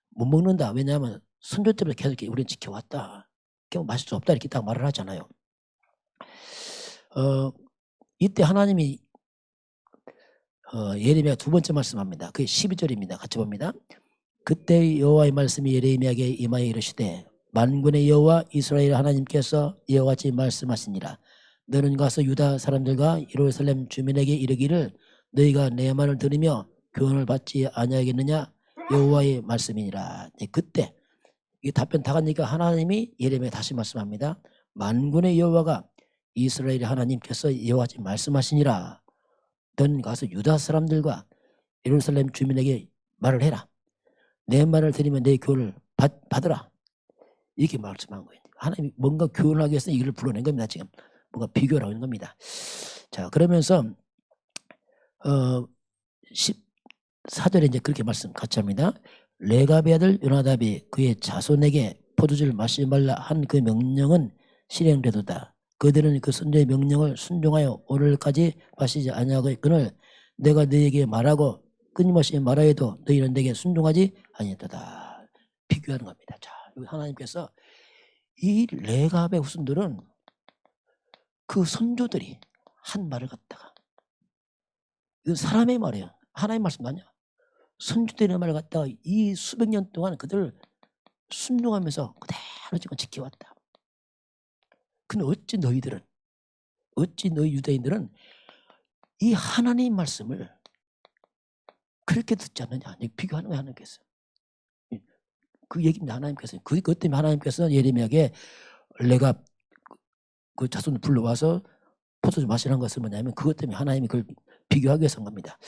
못 먹는다. 왜냐하면 선조 때부터 계속 이렇게 우리는 지켜왔다. 결국 마실 수 없다 이렇게 딱 말을 하잖아요. 이때 하나님이 예레미야 두 번째 말씀합니다. 그게 12절입니다. 같이 봅니다. 그때 여호와의 말씀이 예레미야에게 임하여 이르시되 만군의 여호와 이스라엘 하나님께서 이와 같이 말씀하시니라. 너는 가서 유다 사람들과 예루살렘 주민에게 이르기를 너희가 내 말을 들으며 교훈을 받지 아니하겠느냐 여호와의 말씀이니라. 그때 이 답변 다 가니까 하나님이 예레미야에 다시 말씀합니다. 만군의 여호와가 이스라엘 하나님께서 이와 같이 말씀하시니라. 너는 가서 유다 사람들과 예루살렘 주민에게 말을 해라. 내 말을 들으면 내 교훈을 받으라. 이렇게 말씀한 거예요. 하나님이 뭔가 교훈하기 위해서 이걸 불러낸 겁니다. 지금 뭔가 비교를 하는 겁니다. 자, 그러면서 14절에 이제 그렇게 말씀 같이 합니다. 레갑의 아들 요나답이 그의 자손에게 포도주를 마시지 말라 한 그 명령은 실행되도다. 그들은 그 선조의 명령을 순종하여 오늘까지 마시지 아니하거늘 내가 너희에게 말하고 끊임없이 말하여도 너희는 내게 순종하지 아니했도다. 비교하는 겁니다. 자, 여기 하나님께서 이 레갑의 후손들은 그 선조들이 한 말을 갖다가 이건 사람의 말이에요. 하나님의 말씀 아니야. 선조들의 말을 갖다가 이 수백 년 동안 그들을 순종하면서 그대로 지금 지켜왔다. 근데 어찌 너희 유대인들은 이 하나님 말씀을 그렇게 듣지 않느냐. 비교하는 거예요. 하나님께서. 그 얘기입니다. 하나님께서. 그것 때문에 하나님께서 예레미야에게 내가 그 자손을 불러와서 포도주 마시라는 것은 뭐냐면 그것 때문에 하나님이 그걸 비교하기 위해서 한 겁니다.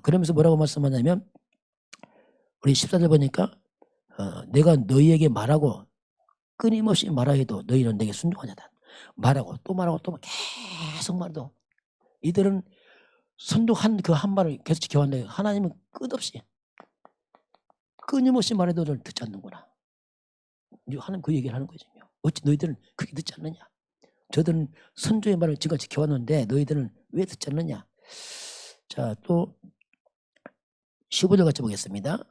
그러면서 뭐라고 말씀하냐면 우리 14절 보니까 내가 너희에게 말하고 끊임없이 말하여도 너희는 내게 순종하냐다. 말하고 또 말하고 또 계속 말해도 이들은 선동한 그 한 말을 계속 지켜왔는데 하나님은 끝없이 끊임없이 말해도 너를 듣지 않는구나. 하나님 그 얘기를 하는 거죠. 어찌 너희들은 그렇게 듣지 않느냐. 저들은 선조의 말을 지금 지켜왔는데 너희들은 왜 듣지 않느냐. 자, 또 15절 같이 보겠습니다.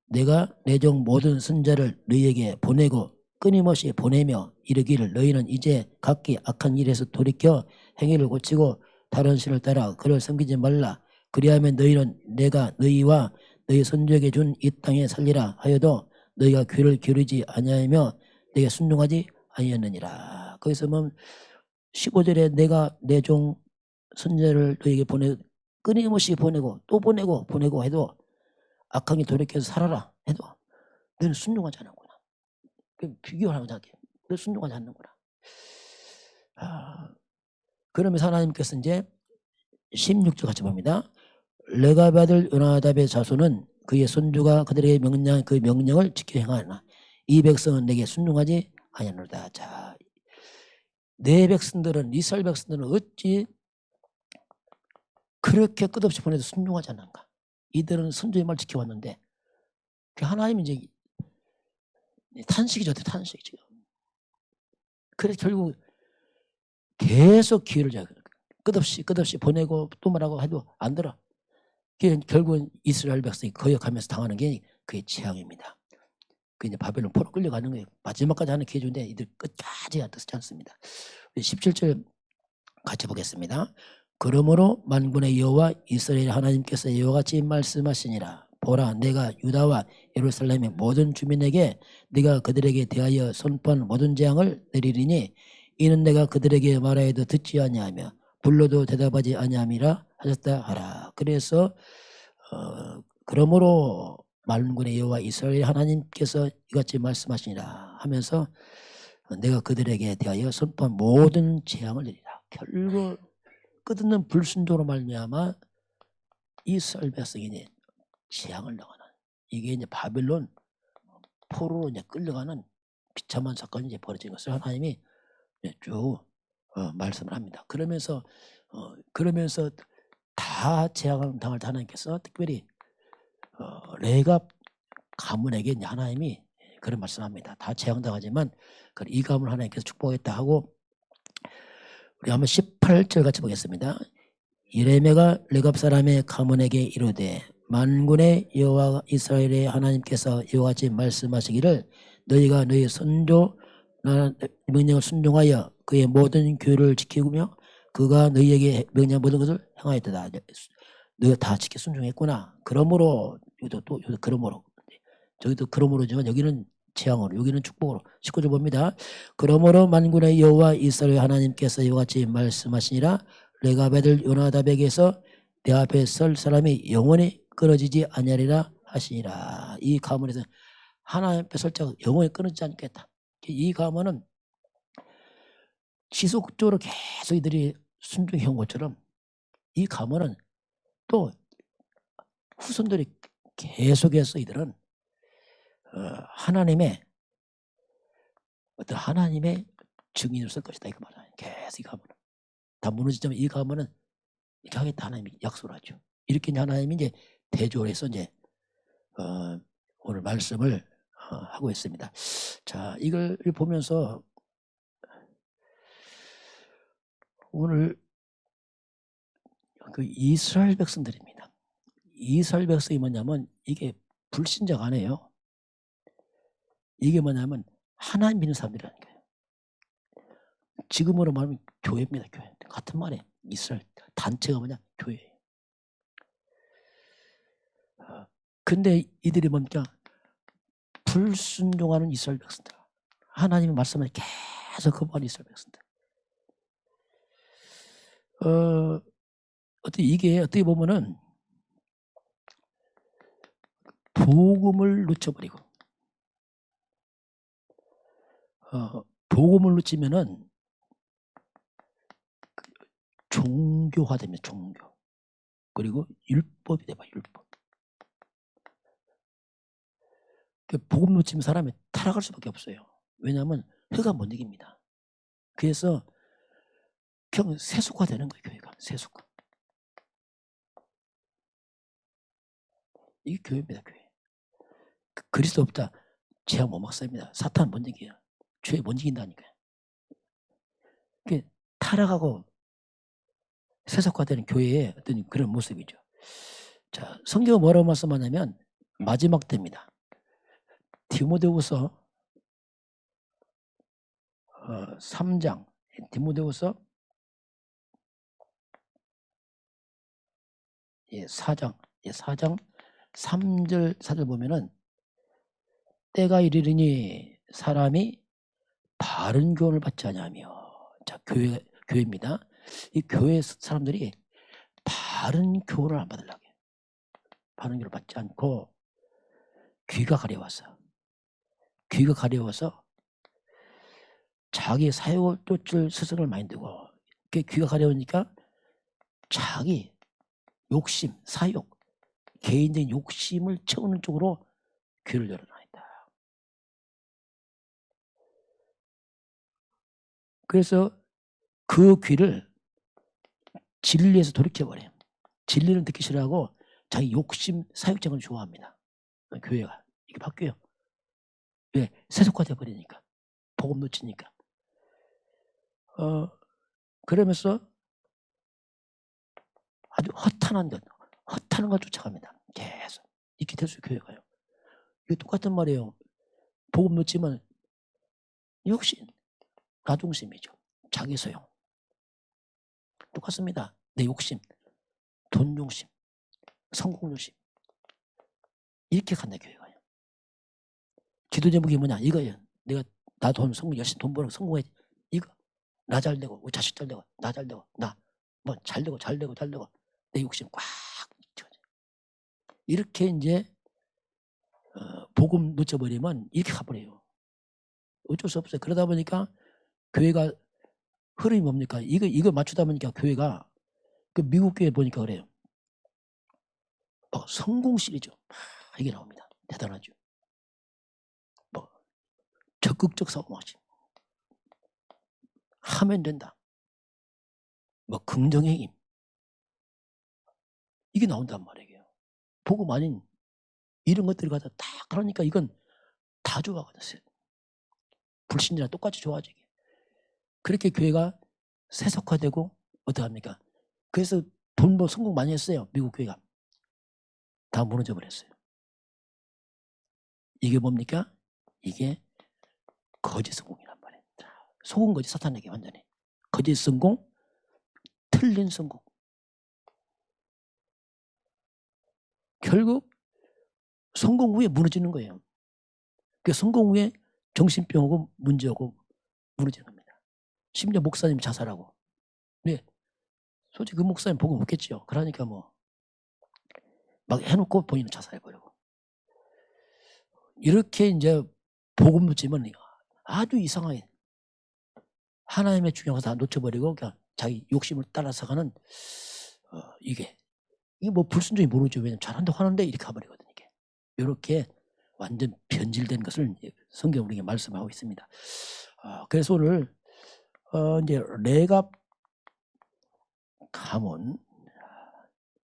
내가 내 종 모든 선자를 너희에게 보내고 끊임없이 보내며 이르기를 너희는 이제 각기 악한 일에서 돌이켜 행위를 고치고 다른 신을 따라 그를 섬기지 말라. 그리하면 너희는 내가 너희와 너희 선조에게 준 이 땅에 살리라 하여도 너희가 귀를 기울이지 아니하며 내게 순종하지 아니하느니라. 거기서 보면 15절에 내가 내 종 선자를 너희에게 끊임없이 보내고 또 보내고 해도 악한 일 돌이켜서 살아라 해도 너는 순종하지 않는구나. 비교하는 거잖아. 너 순종하지 않는구나. 그러면서 하나님께서 이제 16절 같이 봅니다. 레갑의 아들 요나답의 자손은 그의 손주가 그들에게 명령한 그 명령을 지켜 행하나 이 백성은 내게 순종하지 아니하노라. 자, 내 백성들은 이스라엘 백성들은 어찌 그렇게 끝없이 보내도 순종하지 않는가. 이들은 선조의 말 지켜왔는데 하나님이 이제 탄식이죠. 탄식 지금. 그래서 결국 계속 기회를 줘요. 끝없이 보내고 또 말하고 해도 안 들어. 결국은 이스라엘 백성이 거역하면서 당하는 게 그의 재앙입니다. 그 이제 바벨론 포로 끌려가는 거예요. 마지막까지 하는 기회 주는데 이들 끝까지 듣지 않습니다. 17절 같이 보겠습니다. 그러므로 만군의 여호와 이스라엘 하나님께서 이와 같이 말씀하시니라. 보라, 내가 유다와 예루살렘의 모든 주민에게 네가 그들에게 대하여 선포한 모든 재앙을 내리리니 이는 내가 그들에게 말하여도 듣지 아니하며 불러도 대답하지 아니함이라 하셨다 하라. 그래서 그러므로 만군의 여호와 이스라엘 하나님께서 이같이 말씀하시니라 하면서 내가 그들에게 대하여 선포한 모든 재앙을 내리라. 결국 끝없는 불순종으로 말미암아 이스라엘 백성이 재앙을 당하는 이게 이제 바벨론 포로로 이제 끌려가는 비참한 사건이 이제 벌어진 것을 하나님이 쭉 말씀을 합니다. 그러면서 다 재앙을 당할 하나님께서 특별히 레갑 가문에게 이제 하나님이 그런 말씀합니다. 다 재앙당하지만 이 가문을 하나님께서 축복했다 하고, 우리 한번 18절 같이 보겠습니다. 예레미야가 레갑 사람의 가문에게 이르되 만군의 여호와 이스라엘의 하나님께서 이와 같이 말씀하시기를 너희가 너희 선조 명령을 순종하여 그의 모든 규율을 지키며 그가 너희에게 명령한 모든 것을 행하였다. 너희가 다 지켜 순종했구나. 그러므로 여기도 그러므로, 저기도 그러므로지만 여기는 재앙으로, 여기는 축복으로. 19절 봅니다. 그러므로 만군의 여호와 이스라엘 하나님께서 이와 같이 말씀하시니라 레갑 아들 요나답에게서 내 앞에 설 사람이 영원히 끊어지지 아니하리라 하시니라. 이 가문에서 하나님 앞에 설 자가 영원히 끊어지지 않겠다. 이 가문은 지속적으로 계속 이들이 순종해 온 것처럼 이 가문은 또 후손들이 계속해서 이들은 하나님의 어떤 하나님의 증인으로 쓸 것이다 이거 말이야. 계속 이 가문은 다 무너지자면 이 가문은 이렇게 하겠다 하나님이 약속을 하죠. 이렇게 하나님이 이제 대조를 해서 이제 오늘 말씀을 하고 있습니다. 자, 이걸 보면서 오늘 그 이스라엘 백성들입니다. 이스라엘 백성이 뭐냐면 이게 불신자가 아니에요. 이게 뭐냐면 하나님 믿는 사람들이라는 거예요. 지금으로 말하면 교회입니다. 교회. 같은 말이에요. 이스라엘 단체가 뭐냐? 교회예요. 근데 이들이 뭡니까? 불순종하는 이스라엘 백성들. 하나님의 말씀을 계속 거부하는 이스라엘 백성들. 이게 어떻게 보면은 복음을 놓쳐버리고, 복음을 놓치면은 종교화됩니다. 종교. 그리고 율법이 돼봐. 율법. 복음 놓치면 사람이 타락할 수밖에 없어요. 왜냐하면 회가 못 이깁니다. 그래서 그냥 세속화되는 거예요. 교회가 세속화. 이게 교회입니다. 교회. 그리스도 없다. 죄악 못 막습니다. 사탄 못 이겨요. 죄 못 이긴다니까요. 타락하고 세속화되는 교회의 어떤 그런 모습이죠. 자, 성경은 뭐라고 말씀하냐면 마지막 때입니다. 디모데후서 3장, 디모데후서 4장 3절 4절 보면은 때가 이르리니 사람이 바른 교훈을 받지 않으며, 자, 교회입니다. 이 교회 사람들이 바른 교훈을 안 받으려고 해요. 바른 교훈을 받지 않고 귀가 가려워서 자기 사욕을 쫓을 스승을 많이 두고, 귀가 가려우니까 자기 욕심, 사욕, 개인적인 욕심을 채우는 쪽으로 귀를 열어놔있다. 그래서 그 귀를 진리에서 돌이켜버려요. 진리를 듣기 싫어하고 자기 욕심, 사욕장을 좋아합니다. 교회가 이게 바뀌어요. 왜? 세속화돼 버리니까, 복음 놓치니까. 그러면서 아주 허탄한 걸 쫓아갑니다. 계속 이렇게 될수 교회가요. 이게 똑같은 말이에요. 복음 놓치면 역시 나 중심이죠. 자기 소용. 똑같습니다. 내 욕심, 돈 중심, 성공 중심. 이렇게 간다 교회가요. 기도 제목이 뭐냐? 이거예요. 내가 나 돈 성공 열심히 돈 벌어 성공해야지. 이거 나 잘 되고 우리 자식 잘 되고 나 잘 되고 나 뭐 잘 되고 내 욕심 꽉 채워져. 이렇게 이제 복음 놓쳐버리면 이렇게 가버려요. 어쩔 수 없어요. 그러다 보니까 교회가 흐름이 뭡니까? 이거 맞추다 보니까 교회가 그 미국 교회 보니까 그래요. 성공 시리즈 이게 나옵니다. 대단하죠. 적극적 사고방식 하면 된다. 긍정의 힘 이게 나온단 말이에요. 복음 아닌 이런 것들을 갖다 다 그러니까 이건 다 좋아하거든요. 불신자랑 똑같이 좋아하죠. 그렇게 교회가 세속화되고 어떡합니까? 그래서 돈도 성공 많이 했어요. 미국 교회가. 다 무너져 버렸어요. 이게 뭡니까? 이게 거짓 성공이란 말이에요. 속은 거지, 사탄에게 완전히. 거짓 성공, 틀린 성공. 결국 성공 후에 무너지는 거예요. 그 성공 후에 정신병하고 문제하고 무너지는 겁니다. 심지어 목사님이 자살하고. 네. 솔직히 그 목사님 복음 없겠죠. 그러니까 뭐 막 해놓고 본인은 자살해버리고. 이렇게 이제 복음 놓치면 아주 이상하게 하나님의 중요한 거 다 놓쳐버리고 그냥 자기 욕심을 따라서 가는 이게 뭐 불순종이 모르죠. 왜냐면 잘한다고 하는데 이렇게 가버리거든요. 이게. 이렇게 완전 변질된 것을 성경 우리에게 말씀하고 있습니다. 그래서 오늘 이제 레갑 가문,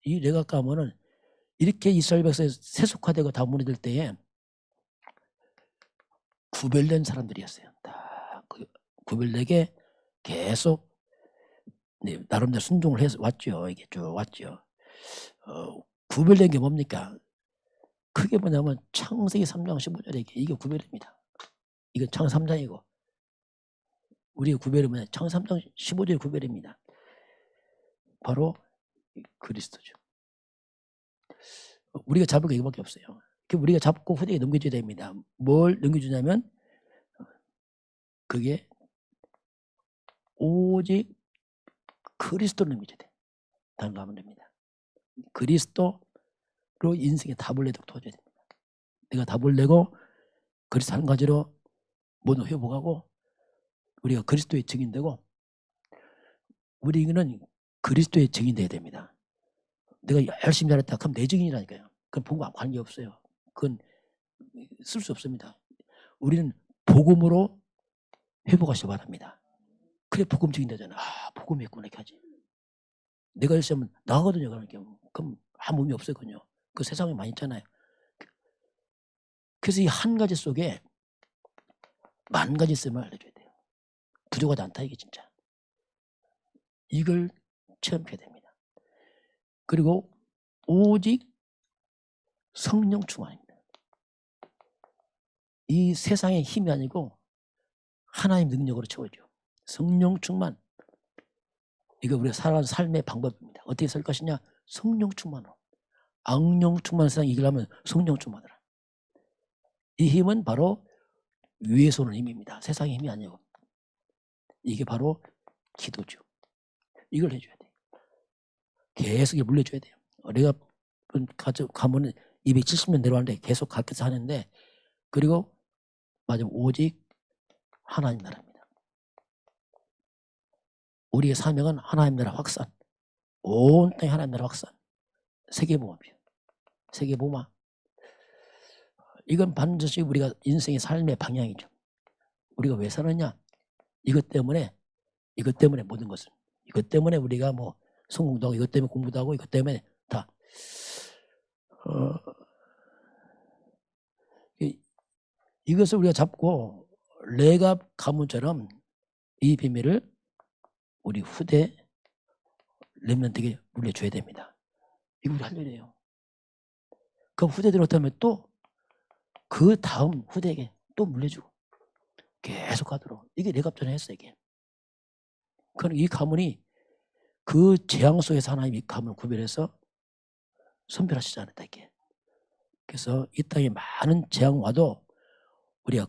이 레갑 가문은 이렇게 이스라엘 백성이 세속화되고 다 무너질 때에 구별된 사람들이었어요. 다 구별되게 계속 나름대로 순종을 해서 왔죠. 이게 쭉 왔죠. 구별된 게 뭡니까? 크게 뭐냐면 창세기 3장 15절에 이게 구별입니다. 이건 창세기 3장이고 우리가 구별이 뭐냐? 창세기 3장 15절의 구별입니다. 바로 그리스도죠. 우리가 잡을 거 이거밖에 없어요. 우리가 잡고 후대에 넘겨줘야 됩니다. 뭘 넘겨주냐면 그게 오직 그리스도를 넘겨줘야 돼. 다른 거 하면 됩니다. 그리스도로 인생에 답을 내도록 도와줘야 됩니다. 내가 답을 내고 그리스도 한 가지로 모두 회복하고 우리가 그리스도의 증인되고 우리는 그리스도의 증인돼야 됩니다. 내가 열심히 잘했다 그럼 내 증인이라니까요. 그건 복음과 관계없어요. 그건 쓸 수 없습니다. 우리는 복음으로 회복하시기 바랍니다. 그래 복음 증인되잖아. 복음이 있구나 이렇게 하지. 내가 열심히 하면 나가거든요. 그럼 아무 의미 없거든요. 그 세상에 많이 있잖아요. 그래서 이 한 가지 속에 만 가지 있음을 알려줘야 돼요. 부족하지 않다 이게 진짜. 이걸 체험해야 됩니다. 그리고 오직 성령 충만입니다. 이 세상의 힘이 아니고 하나님 능력으로 채워줘. 성령 충만. 이거 우리가 살아가는 삶의 방법입니다. 어떻게 살 것이냐? 성령 충만으로. 악령 충만한 세상 이기려면 성령 충만하라. 이 힘은 바로 위에서 오는 힘입니다. 세상의 힘이 아니고. 이게 바로 기도죠. 이걸 해줘야 돼요. 계속 물려줘야 돼요. 내가 가면 270년 내려왔는데 계속 가르쳐서 하는데 그리고 마지막 오직 하나님 나라입니다. 우리의 사명은 하나님 나라 확산. 온 땅에 하나님 나라 확산. 세계복음이에요. 세계복음화. 이건 반드시 우리가 인생의 삶의 방향이죠. 우리가 왜 사느냐? 이것 때문에 모든 것을. 이것 때문에 우리가 뭐 성공도 하고 이것 때문에 공부도 하고 이것 때문에 다. 이것을 우리가 잡고 레갑 가문처럼 이 비밀을 우리 후대 렘넌트에게 물려줘야 됩니다. 이거 우리 할 일이에요. 그럼 후대들이 어떠면 또 그 다음 후대에게 또 물려주고 계속 가도록. 이게 레갑 전에 했어요. 이게. 그럼 이 가문이 그 재앙 속에서 하나님이 이 가문을 구별해서 선별하시지 않았다. 이게. 그래서 이 땅에 많은 재앙 와도 우리가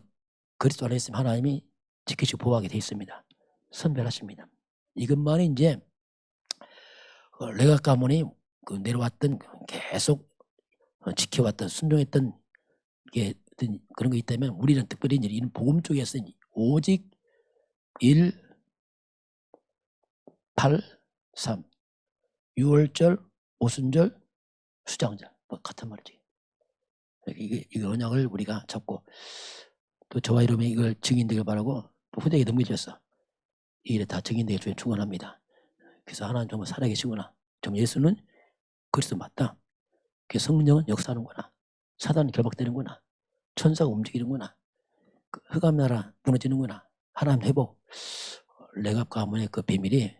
그리스도 안에 있으면 하나님이 지키시고 보호하게 돼 있습니다. 선별하십니다. 이것만이 이제 레갑 가문이 내려왔던 계속 지켜왔던 순종했던 게 그런 거 있다면 우리는 특별히 이런 복음 쪽에서 오직 1, 8, 3 유월절, 오순절, 수장절 뭐 같은 말이지. 이게 언약을 우리가 잡고 또 저와 이름에 이걸 증인되길 바라고 또 후대에게 넘겨줬어. 이 일에 다 증인되게 주에 축원합니다. 그래서 하나님 정말 살아계시구나. 좀 예수는 그리스도 맞다. 성령은 역사하는구나. 사단은 결박되는구나. 천사가 움직이는구나. 그 흑암나라 무너지는구나. 하나님 회복. 레갑 가문의 그 비밀이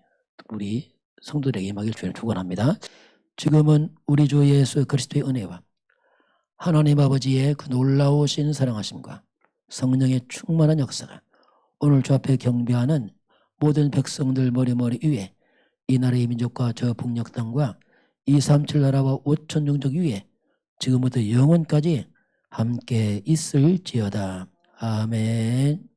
우리 성도들에게 임하길 주님 축원합니다. 지금은 우리 주 예수 그리스도의 은혜와 하나님 아버지의 그 놀라우신 사랑하심과 성령의 충만한 역사가 오늘 주 앞에 경배하는 모든 백성들 머리 위에 이 나라의 민족과 저 북녘 땅과 237 나라와 5천 종족 위에 지금부터 영원까지 함께 있을지어다. 아멘.